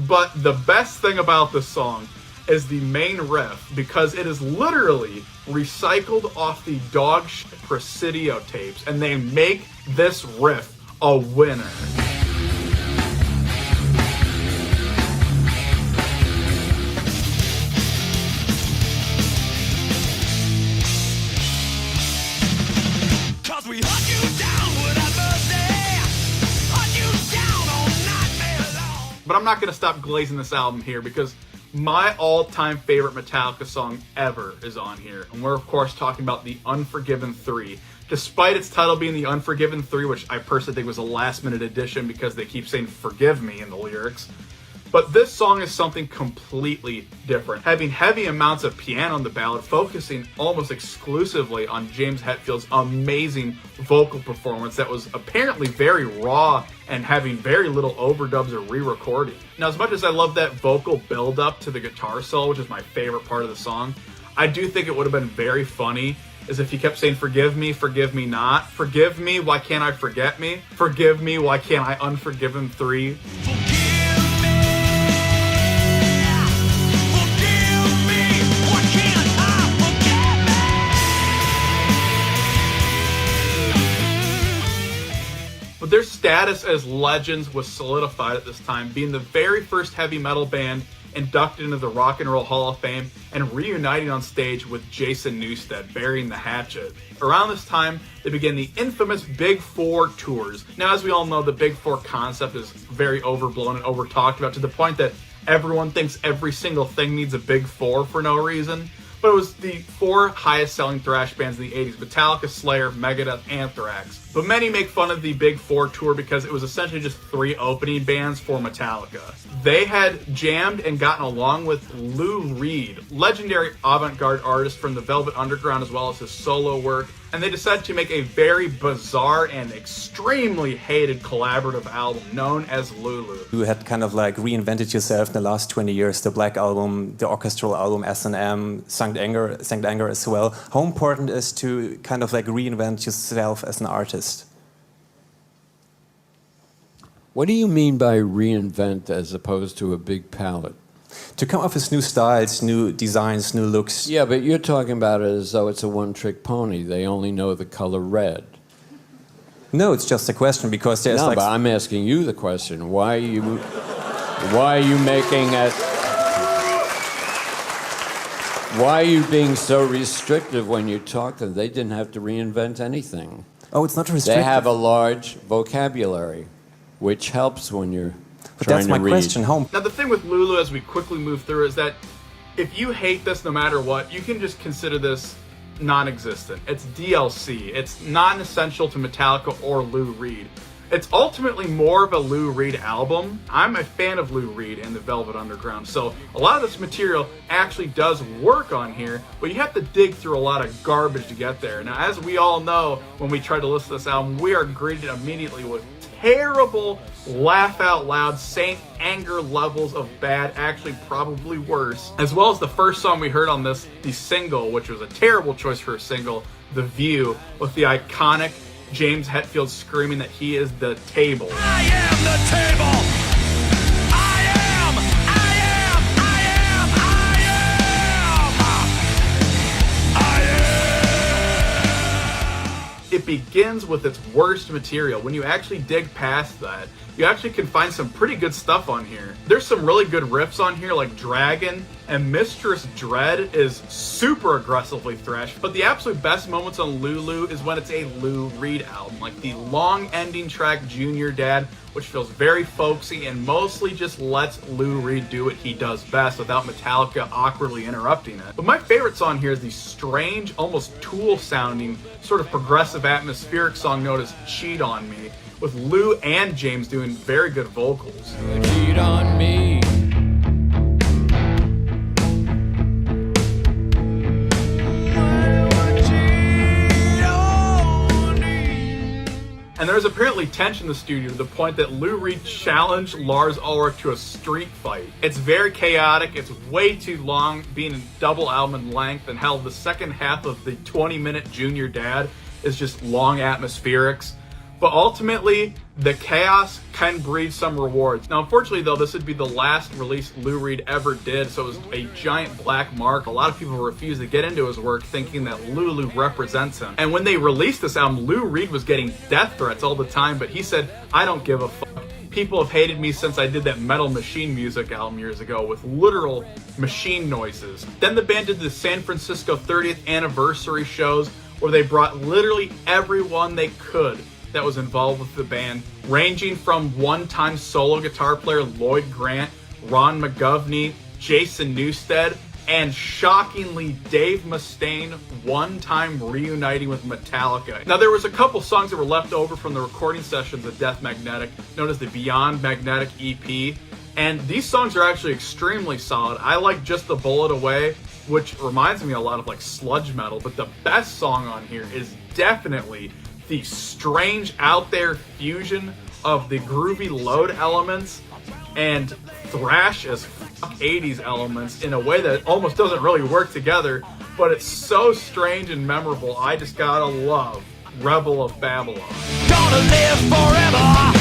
But the best thing about this song is the main riff, because it is literally recycled off the dog shit Presidio tapes, and they make this riff a winner. But I'm not going to stop glazing this album here, because my all-time favorite Metallica song ever is on here. And we're, of course, talking about The Unforgiven 3. Despite its title being The Unforgiven 3, which I personally think was a last-minute addition because they keep saying "forgive me" in the lyrics. But this song is something completely different, having heavy amounts of piano in the ballad, focusing almost exclusively on James Hetfield's amazing vocal performance that was apparently very raw and having very little overdubs or re-recording. Now, as much as I love that vocal build-up to the guitar solo, which is my favorite part of the song, I do think it would have been very funny as if he kept saying, "Forgive me not. Forgive me, why can't I forget me? Forgive me, why can't I unforgive him 3? But their status as legends was solidified at this time, being the very first heavy metal band inducted into the Rock and Roll Hall of Fame and reuniting on stage with Jason Newsted, burying the hatchet. Around this time, they began the infamous Big Four tours. Now, as we all know, the Big Four concept is very overblown and over-talked about, to the point that everyone thinks every single thing needs a Big Four for no reason. But it was the 4 highest-selling thrash bands in the 80s, Metallica, Slayer, Megadeth, Anthrax. But many make fun of the Big Four tour because it was essentially just 3 opening bands for Metallica. They had jammed and gotten along with Lou Reed, legendary avant-garde artist from the Velvet Underground as well as his solo work, and they decided to make a very bizarre and extremely hated collaborative album known as Lulu. You had kind of like reinvented yourself in the last 20 years, the Black Album, the orchestral album S&M, Sankt Anger as well. How important is to kind of like reinvent yourself as an artist? What do you mean by reinvent as opposed to a big palette? To come up with new styles, new designs, new looks. Yeah, but you're talking about it as though it's a one-trick pony. They only know the color red. No, it's just a question because there's no, but I'm asking you the question. Why are you making it? Why are you being so restrictive when you talk to them? They didn't have to reinvent anything. Oh, it's not restrictive. They have a large vocabulary, which helps when you're But that's my question. Now, the thing with Lulu, as we quickly move through, is that if you hate this no matter what, you can just consider this non-existent. It's DLC. It's non-essential to Metallica or Lou Reed. It's ultimately more of a Lou Reed album. I'm a fan of Lou Reed and the Velvet Underground, so a lot of this material actually does work on here, but you have to dig through a lot of garbage to get there. Now, as we all know, when we try to listen to this album, we are greeted immediately with terrible, laugh-out-loud, Saint Anger levels of bad, actually probably worse, as well as the first song we heard on this, the single, which was a terrible choice for a single, The View, with the iconic James Hetfield screaming that he is the table. I am the table. It begins with its worst material. When you actually dig past that, you actually can find some pretty good stuff on here. There's some really good riffs on here, like Dragon, and Mistress Dread is super aggressively thrash, but the absolute best moments on Lulu is when it's a Lou Reed album, like the long ending track Junior Dad, which feels very folksy and mostly just lets Lou Reed do what he does best without Metallica awkwardly interrupting it. But my favorite song here is the strange, almost Tool-sounding, sort of progressive atmospheric song known as Cheat On Me, with Lou and James doing very good vocals. Cheat on me. And there was apparently tension in the studio to the point that Lou Reed challenged Lars Ulrich to a street fight. It's very chaotic, it's way too long, being a double album in length, and hell, the second half of the 20-minute Junior Dad is just long atmospherics. But ultimately, the chaos can breed some rewards. Now, unfortunately, though, this would be the last release Lou Reed ever did, so it was a giant black mark. A lot of people refused to get into his work, thinking that Lulu represents him. And when they released this album, Lou Reed was getting death threats all the time, but he said, "I don't give a fuck. People have hated me since I did that Metal Machine Music album years ago with literal machine noises." Then the band did the San Francisco 30th anniversary shows, where they brought literally everyone they could that was involved with the band, ranging from one-time solo guitar player Lloyd Grant, Ron McGovney, Jason Newsted, and shockingly Dave Mustaine one-time reuniting with Metallica. Now there was a couple songs that were left over from the recording sessions of Death Magnetic, known as the Beyond Magnetic EP, and these songs are actually extremely solid. I like Just the Bullet Away, which reminds me a lot of like sludge metal, but the best song on here is definitely the strange out there fusion of the groovy load elements and thrash as 80s elements in a way that almost doesn't really work together, but it's so strange and memorable. I just gotta love Rebel of Babylon. Gonna live forever.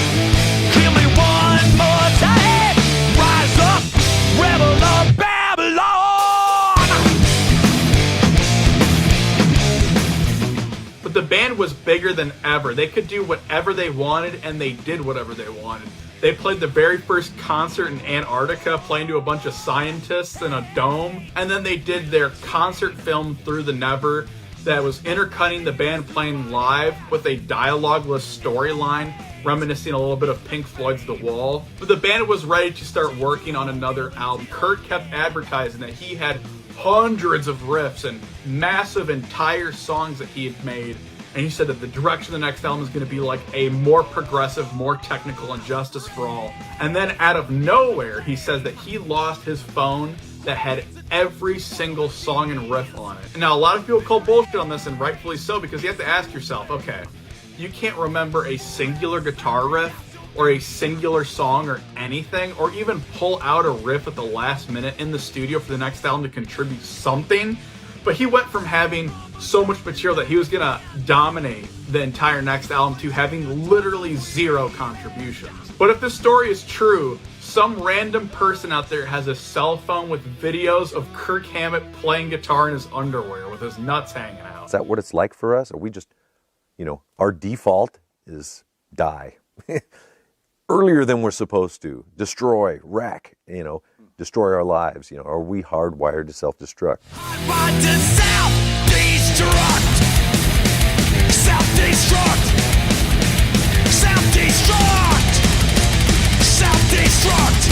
Kill me one more time. Rise up, Rebel of Babylon. But the band was bigger than ever. They could do whatever they wanted, and they did whatever they wanted. They played the very first concert in Antarctica, playing to a bunch of scientists in a dome. And then they did their concert film Through the Never that was intercutting the band playing live with a dialogueless storyline, reminiscing a little bit of Pink Floyd's The Wall. But the band was ready to start working on another album. Kirk kept advertising that he had hundreds of riffs and massive entire songs that he had made, and he said that the direction of the next album is going to be like a more progressive, more technical, and Justice for All. And then out of nowhere, he says that he lost his phone that had every single song and riff on it. Now, a lot of people call bullshit on this, and rightfully so, because you have to ask yourself, okay, you can't remember a singular guitar riff or a singular song or anything, or even pull out a riff at the last minute in the studio for the next album to contribute something. But he went from having so much material that he was gonna dominate the entire next album to having literally zero contributions. But if this story is true, some random person out there has a cell phone with videos of Kirk Hammett playing guitar in his underwear with his nuts hanging out. Is that what it's like for us? Are we just, our default is die. Earlier than we're supposed to, destroy, wreck, destroy our lives. Are we hardwired to self-destruct? Hardwired to self-destruct. Self-destruct. Self-destruct. Self-destruct.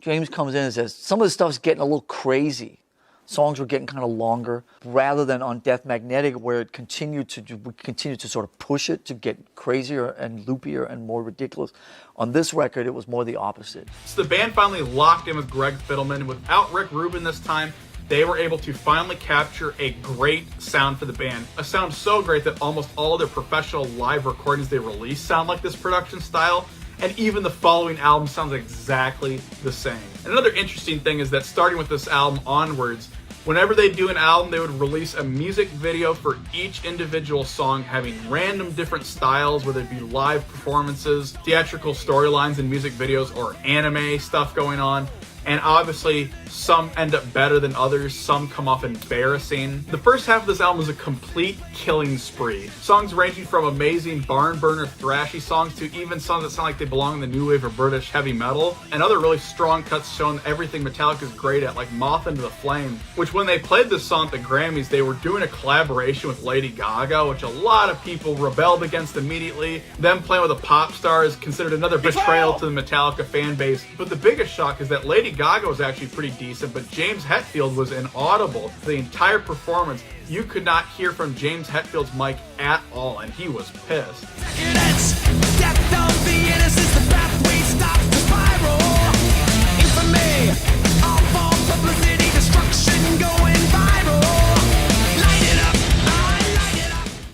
James comes in and says, some of the stuff's getting a little crazy. Songs were getting kind of longer, rather than on Death Magnetic, where we continued to sort of push it to get crazier and loopier and more ridiculous. On this record, it was more the opposite. So the band finally locked in with Greg Fiddleman. Without Rick Rubin this time, they were able to finally capture a great sound for the band. A sound so great that almost all of their professional live recordings they release sound like this production style. And even the following album sounds exactly the same. And another interesting thing is that starting with this album onwards, whenever they do an album, they would release a music video for each individual song, having random different styles, whether it be live performances, theatrical storylines in music videos, or anime stuff going on. and obviously some end up better than others, some come off embarrassing. The first half of this album is a complete killing spree. Songs ranging from amazing barn burner thrashy songs to even songs that sound like they belong in the new wave of British heavy metal, and other really strong cuts showing everything Metallica is great at, like Moth Into the Flame, which when they played this song at the Grammys, they were doing a collaboration with Lady Gaga, which a lot of people rebelled against immediately. Them playing with a pop star is considered another betrayal to the Metallica fan base. But the biggest shock is that Lady Gaga was actually pretty decent, but James Hetfield was inaudible for the entire performance. You could not hear from James Hetfield's mic at all, and he was pissed.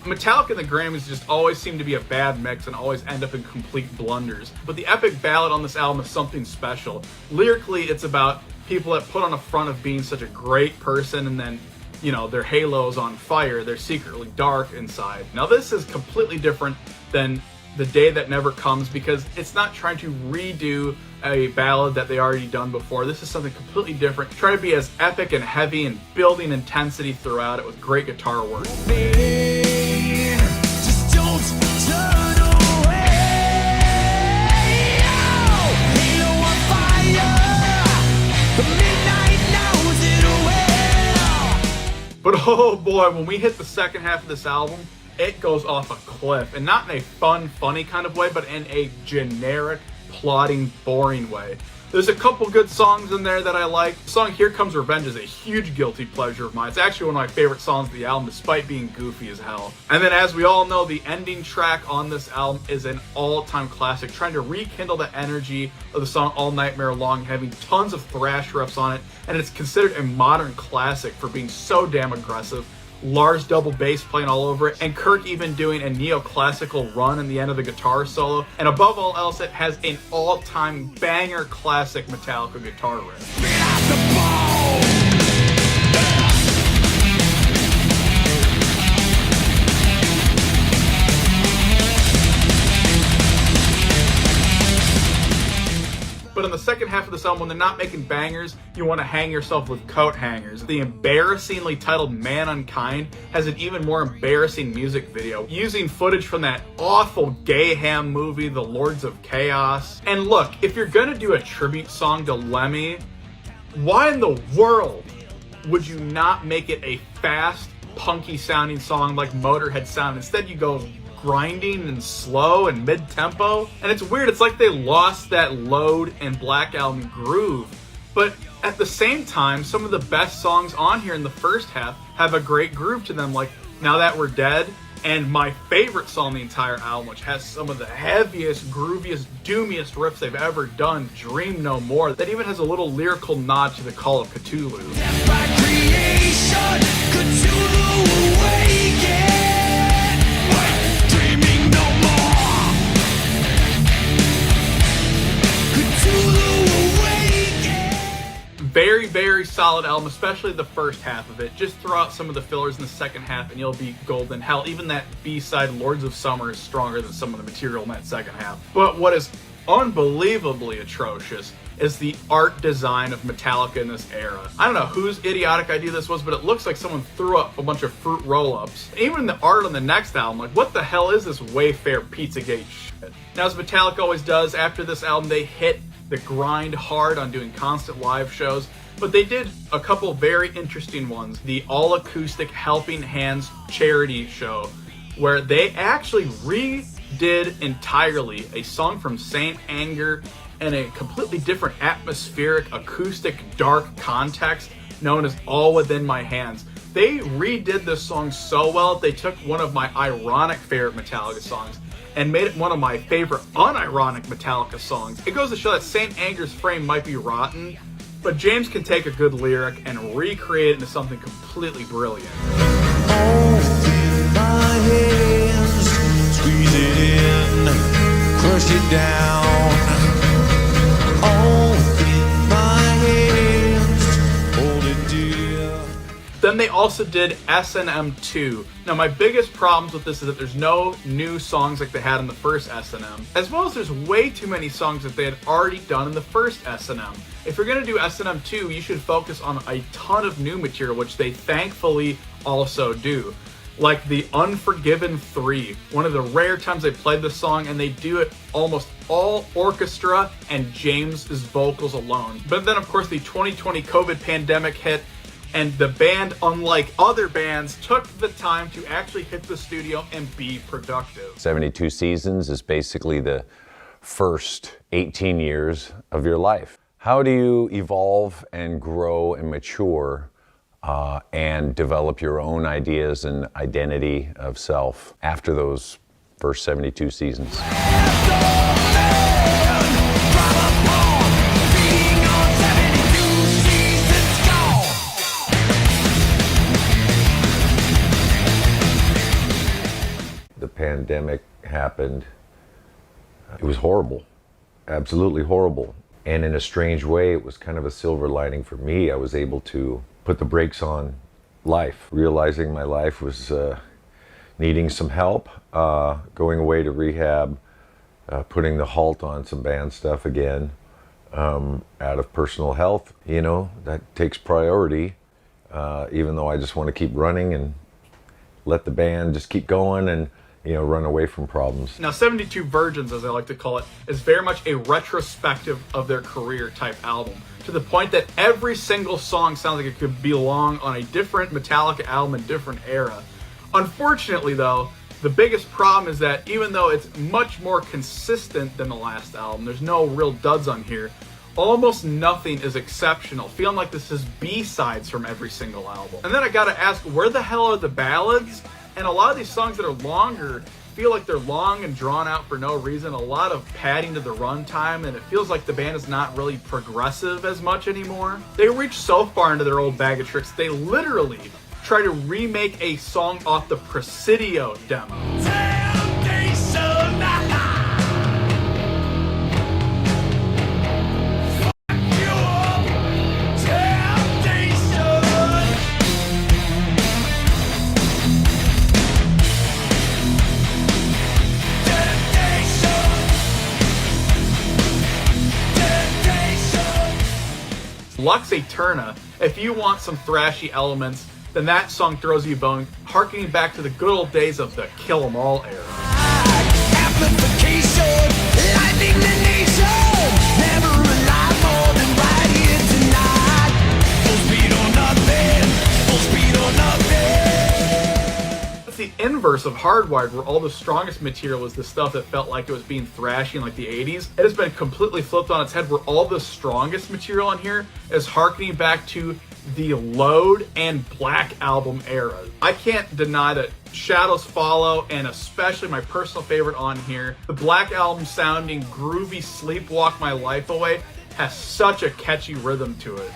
Metallica and the Grammys just always seem to be a bad mix and always end up in complete blunders. But the epic ballad on this album is something special. Lyrically, it's about people that put on a front of being such a great person, and then, you know, their halo's on fire, they're secretly dark inside. Now this is completely different than The Day That Never Comes, because it's not trying to redo a ballad that they already done before. This is something completely different. Try to be as epic and heavy and building intensity throughout it with great guitar work. Just don't turn away. Halo on fire. The midnight knows it well. But oh boy, when we hit the second half of this album, it goes off a cliff. And not in a fun, funny kind of way, but in a generic, plodding, boring way. There's a couple good songs in there that I like. The song Here Comes Revenge is a huge guilty pleasure of mine. It's actually one of my favorite songs of the album, despite being goofy as hell. And then, as we all know, the ending track on this album is an all-time classic, trying to rekindle the energy of the song All Nightmare Long, having tons of thrash riffs on it, and it's considered a modern classic for being so damn aggressive. Lars double bass playing all over it, and Kirk even doing a neoclassical run in the end of the guitar solo. And above all else, it has an all-time banger classic Metallica guitar riff. But in the second half of this album, when they're not making bangers, you want to hang yourself with coat hangers. The embarrassingly titled Man Unkind has an even more embarrassing music video, using footage from that awful gay ham movie, The Lords of Chaos. And look, if you're gonna do a tribute song to Lemmy, why in the world would you not make it a fast, punky sounding song like Motorhead sound? Instead you go grinding and slow and mid-tempo, and it's weird. It's like they lost that Load and Black Album groove. But at the same time, some of the best songs on here in the first half have a great groove to them, like Now That We're Dead, and my favorite song on the entire album, which has some of the heaviest, grooviest, doomiest riffs they've ever done, Dream No More, that even has a little lyrical nod to the Call of Cthulhu. Death by creation, Cthulhu awaken. Dreaming no more. Cthulhu awaken. Very, very solid album, especially the first half of it. Just throw out some of the fillers in the second half and you'll be golden. Hell, even that B-side, Lords of Summer, is stronger than some of the material in that second half. But what is unbelievably atrocious is the art design of Metallica in this era. I don't know whose idiotic idea this was, but it looks like someone threw up a bunch of fruit roll-ups. Even the art on the next album, like, what the hell is this Wayfair Pizzagate shit? Now, as Metallica always does, after this album, they hit the grind hard on doing constant live shows, but they did a couple very interesting ones. The all-acoustic Helping Hands charity show, where they actually redid entirely a song from Saint Anger in a completely different atmospheric, acoustic, dark context known as All Within My Hands. They redid this song so well, they took one of my ironic favorite Metallica songs and made it one of my favorite unironic Metallica songs. It goes to show that Saint Anger's frame might be rotten, but James can take a good lyric and recreate it into something completely brilliant. My hands, squeeze it in, crush it down. Then they also did S&M 2. Now my biggest problems with this is that there's no new songs like they had in the first S&M, as well as there's way too many songs that they had already done in the first S&M. If you're going to do S&M 2, you should focus on a ton of new material, which they thankfully also do. Like the Unforgiven 3, one of the rare times they played this song, and they do it almost all orchestra and James's vocals alone. But then of course the 2020 COVID pandemic hit, and the band, unlike other bands, took the time to actually hit the studio and be productive. 72 seasons is basically the first 18 years of your life. How do you evolve and grow and mature and develop your own ideas and identity of self after those first 72 seasons? The pandemic happened. It was horrible, absolutely horrible. And in a strange way, it was kind of a silver lining for me. I was able to put the brakes on life, realizing my life was needing some help, going away to rehab, putting the halt on some band stuff again, out of personal health. You know, that takes priority, even though I just want to keep running and let the band just keep going and, you know, run away from problems. Now 72 Virgins, as I like to call it, is very much a retrospective of their career type album, to the point that every single song sounds like it could belong on a different Metallica album in a different era. Unfortunately though, the biggest problem is that even though it's much more consistent than the last album, there's no real duds on here, almost nothing is exceptional, feeling like this is B-sides from every single album. And then I gotta ask, where the hell are the ballads? And a lot of these songs that are longer feel like they're long and drawn out for no reason, a lot of padding to the runtime, and it feels like the band is not really progressive as much anymore. They reach so far into their old bag of tricks, they literally try to remake a song off the Presidio demo. Lux Eterna, if you want some thrashy elements, then that song throws you a bone, harkening back to the good old days of the Kill 'Em All era. It's the inverse of Hardwired, where all the strongest material was the stuff that felt like it was being thrashy in like the 80s. It has been completely flipped on its head, where all the strongest material on here is harkening back to the Load and Black album era. I can't deny that Shadows Follow, and especially my personal favorite on here, the Black album sounding groovy Sleepwalk My Life Away, has such a catchy rhythm to it.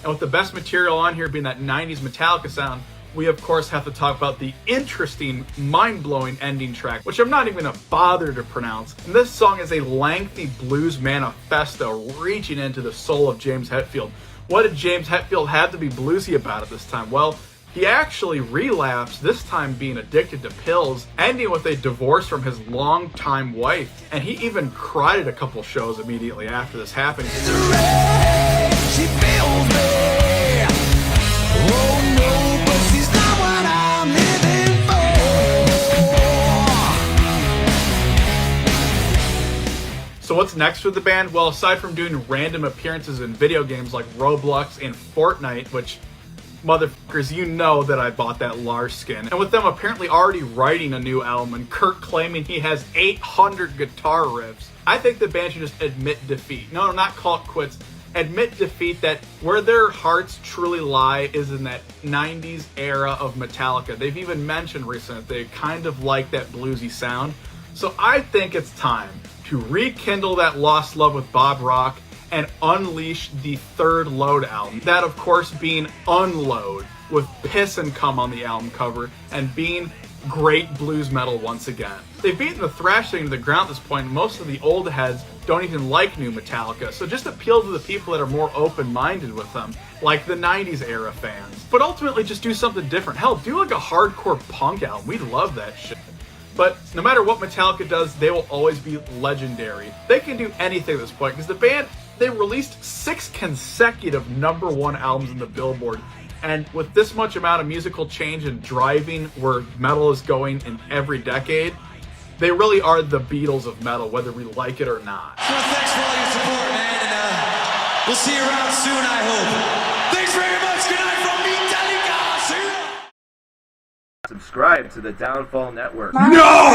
And with the best material on here being that 90s Metallica sound, we of course have to talk about the interesting, mind-blowing ending track, which I'm not even gonna bother to pronounce. And this song is a lengthy blues manifesto reaching into the soul of James Hetfield. What did James Hetfield have to be bluesy about at this time? Well, he actually relapsed, this time being addicted to pills, ending with a divorce from his longtime wife. And he even cried at a couple shows immediately after this happened. She feels me. Oh no, but she's not what I'm living for. So what's next with the band? Well, aside from doing random appearances in video games like Roblox and Fortnite, which, motherfuckers, you know that I bought that Lars skin. And with them apparently already writing a new album and Kirk claiming he has 800 guitar riffs, I think the band should just admit defeat. No, not call it quits. Admit defeat, that where their hearts truly lie is in that 90s era of Metallica. They've even mentioned recently that they kind of like that bluesy sound. So I think it's time to rekindle that lost love with Bob Rock and unleash the third Load album. That, of course, being Unload. with piss and cum on the album cover and being great blues metal once again. They've beaten the thrash thing to the ground at this point, and most of the old heads don't even like new Metallica, so just appeal to the people that are more open-minded with them, like the 90s era fans. But ultimately just do something different. Hell, do like a hardcore punk album. We love that shit. But no matter what Metallica does, they will always be legendary. They can do anything at this point, because the band, they released 6 consecutive #1 albums in the Billboard. And with this much amount of musical change and driving where metal is going in every decade, they really are the Beatles of metal, whether we like it or not. So thanks for all your support, man, and we'll see you around soon, I hope. Thanks very much. Good night from Metallica. See ya. Subscribe to the Downfall Network. No!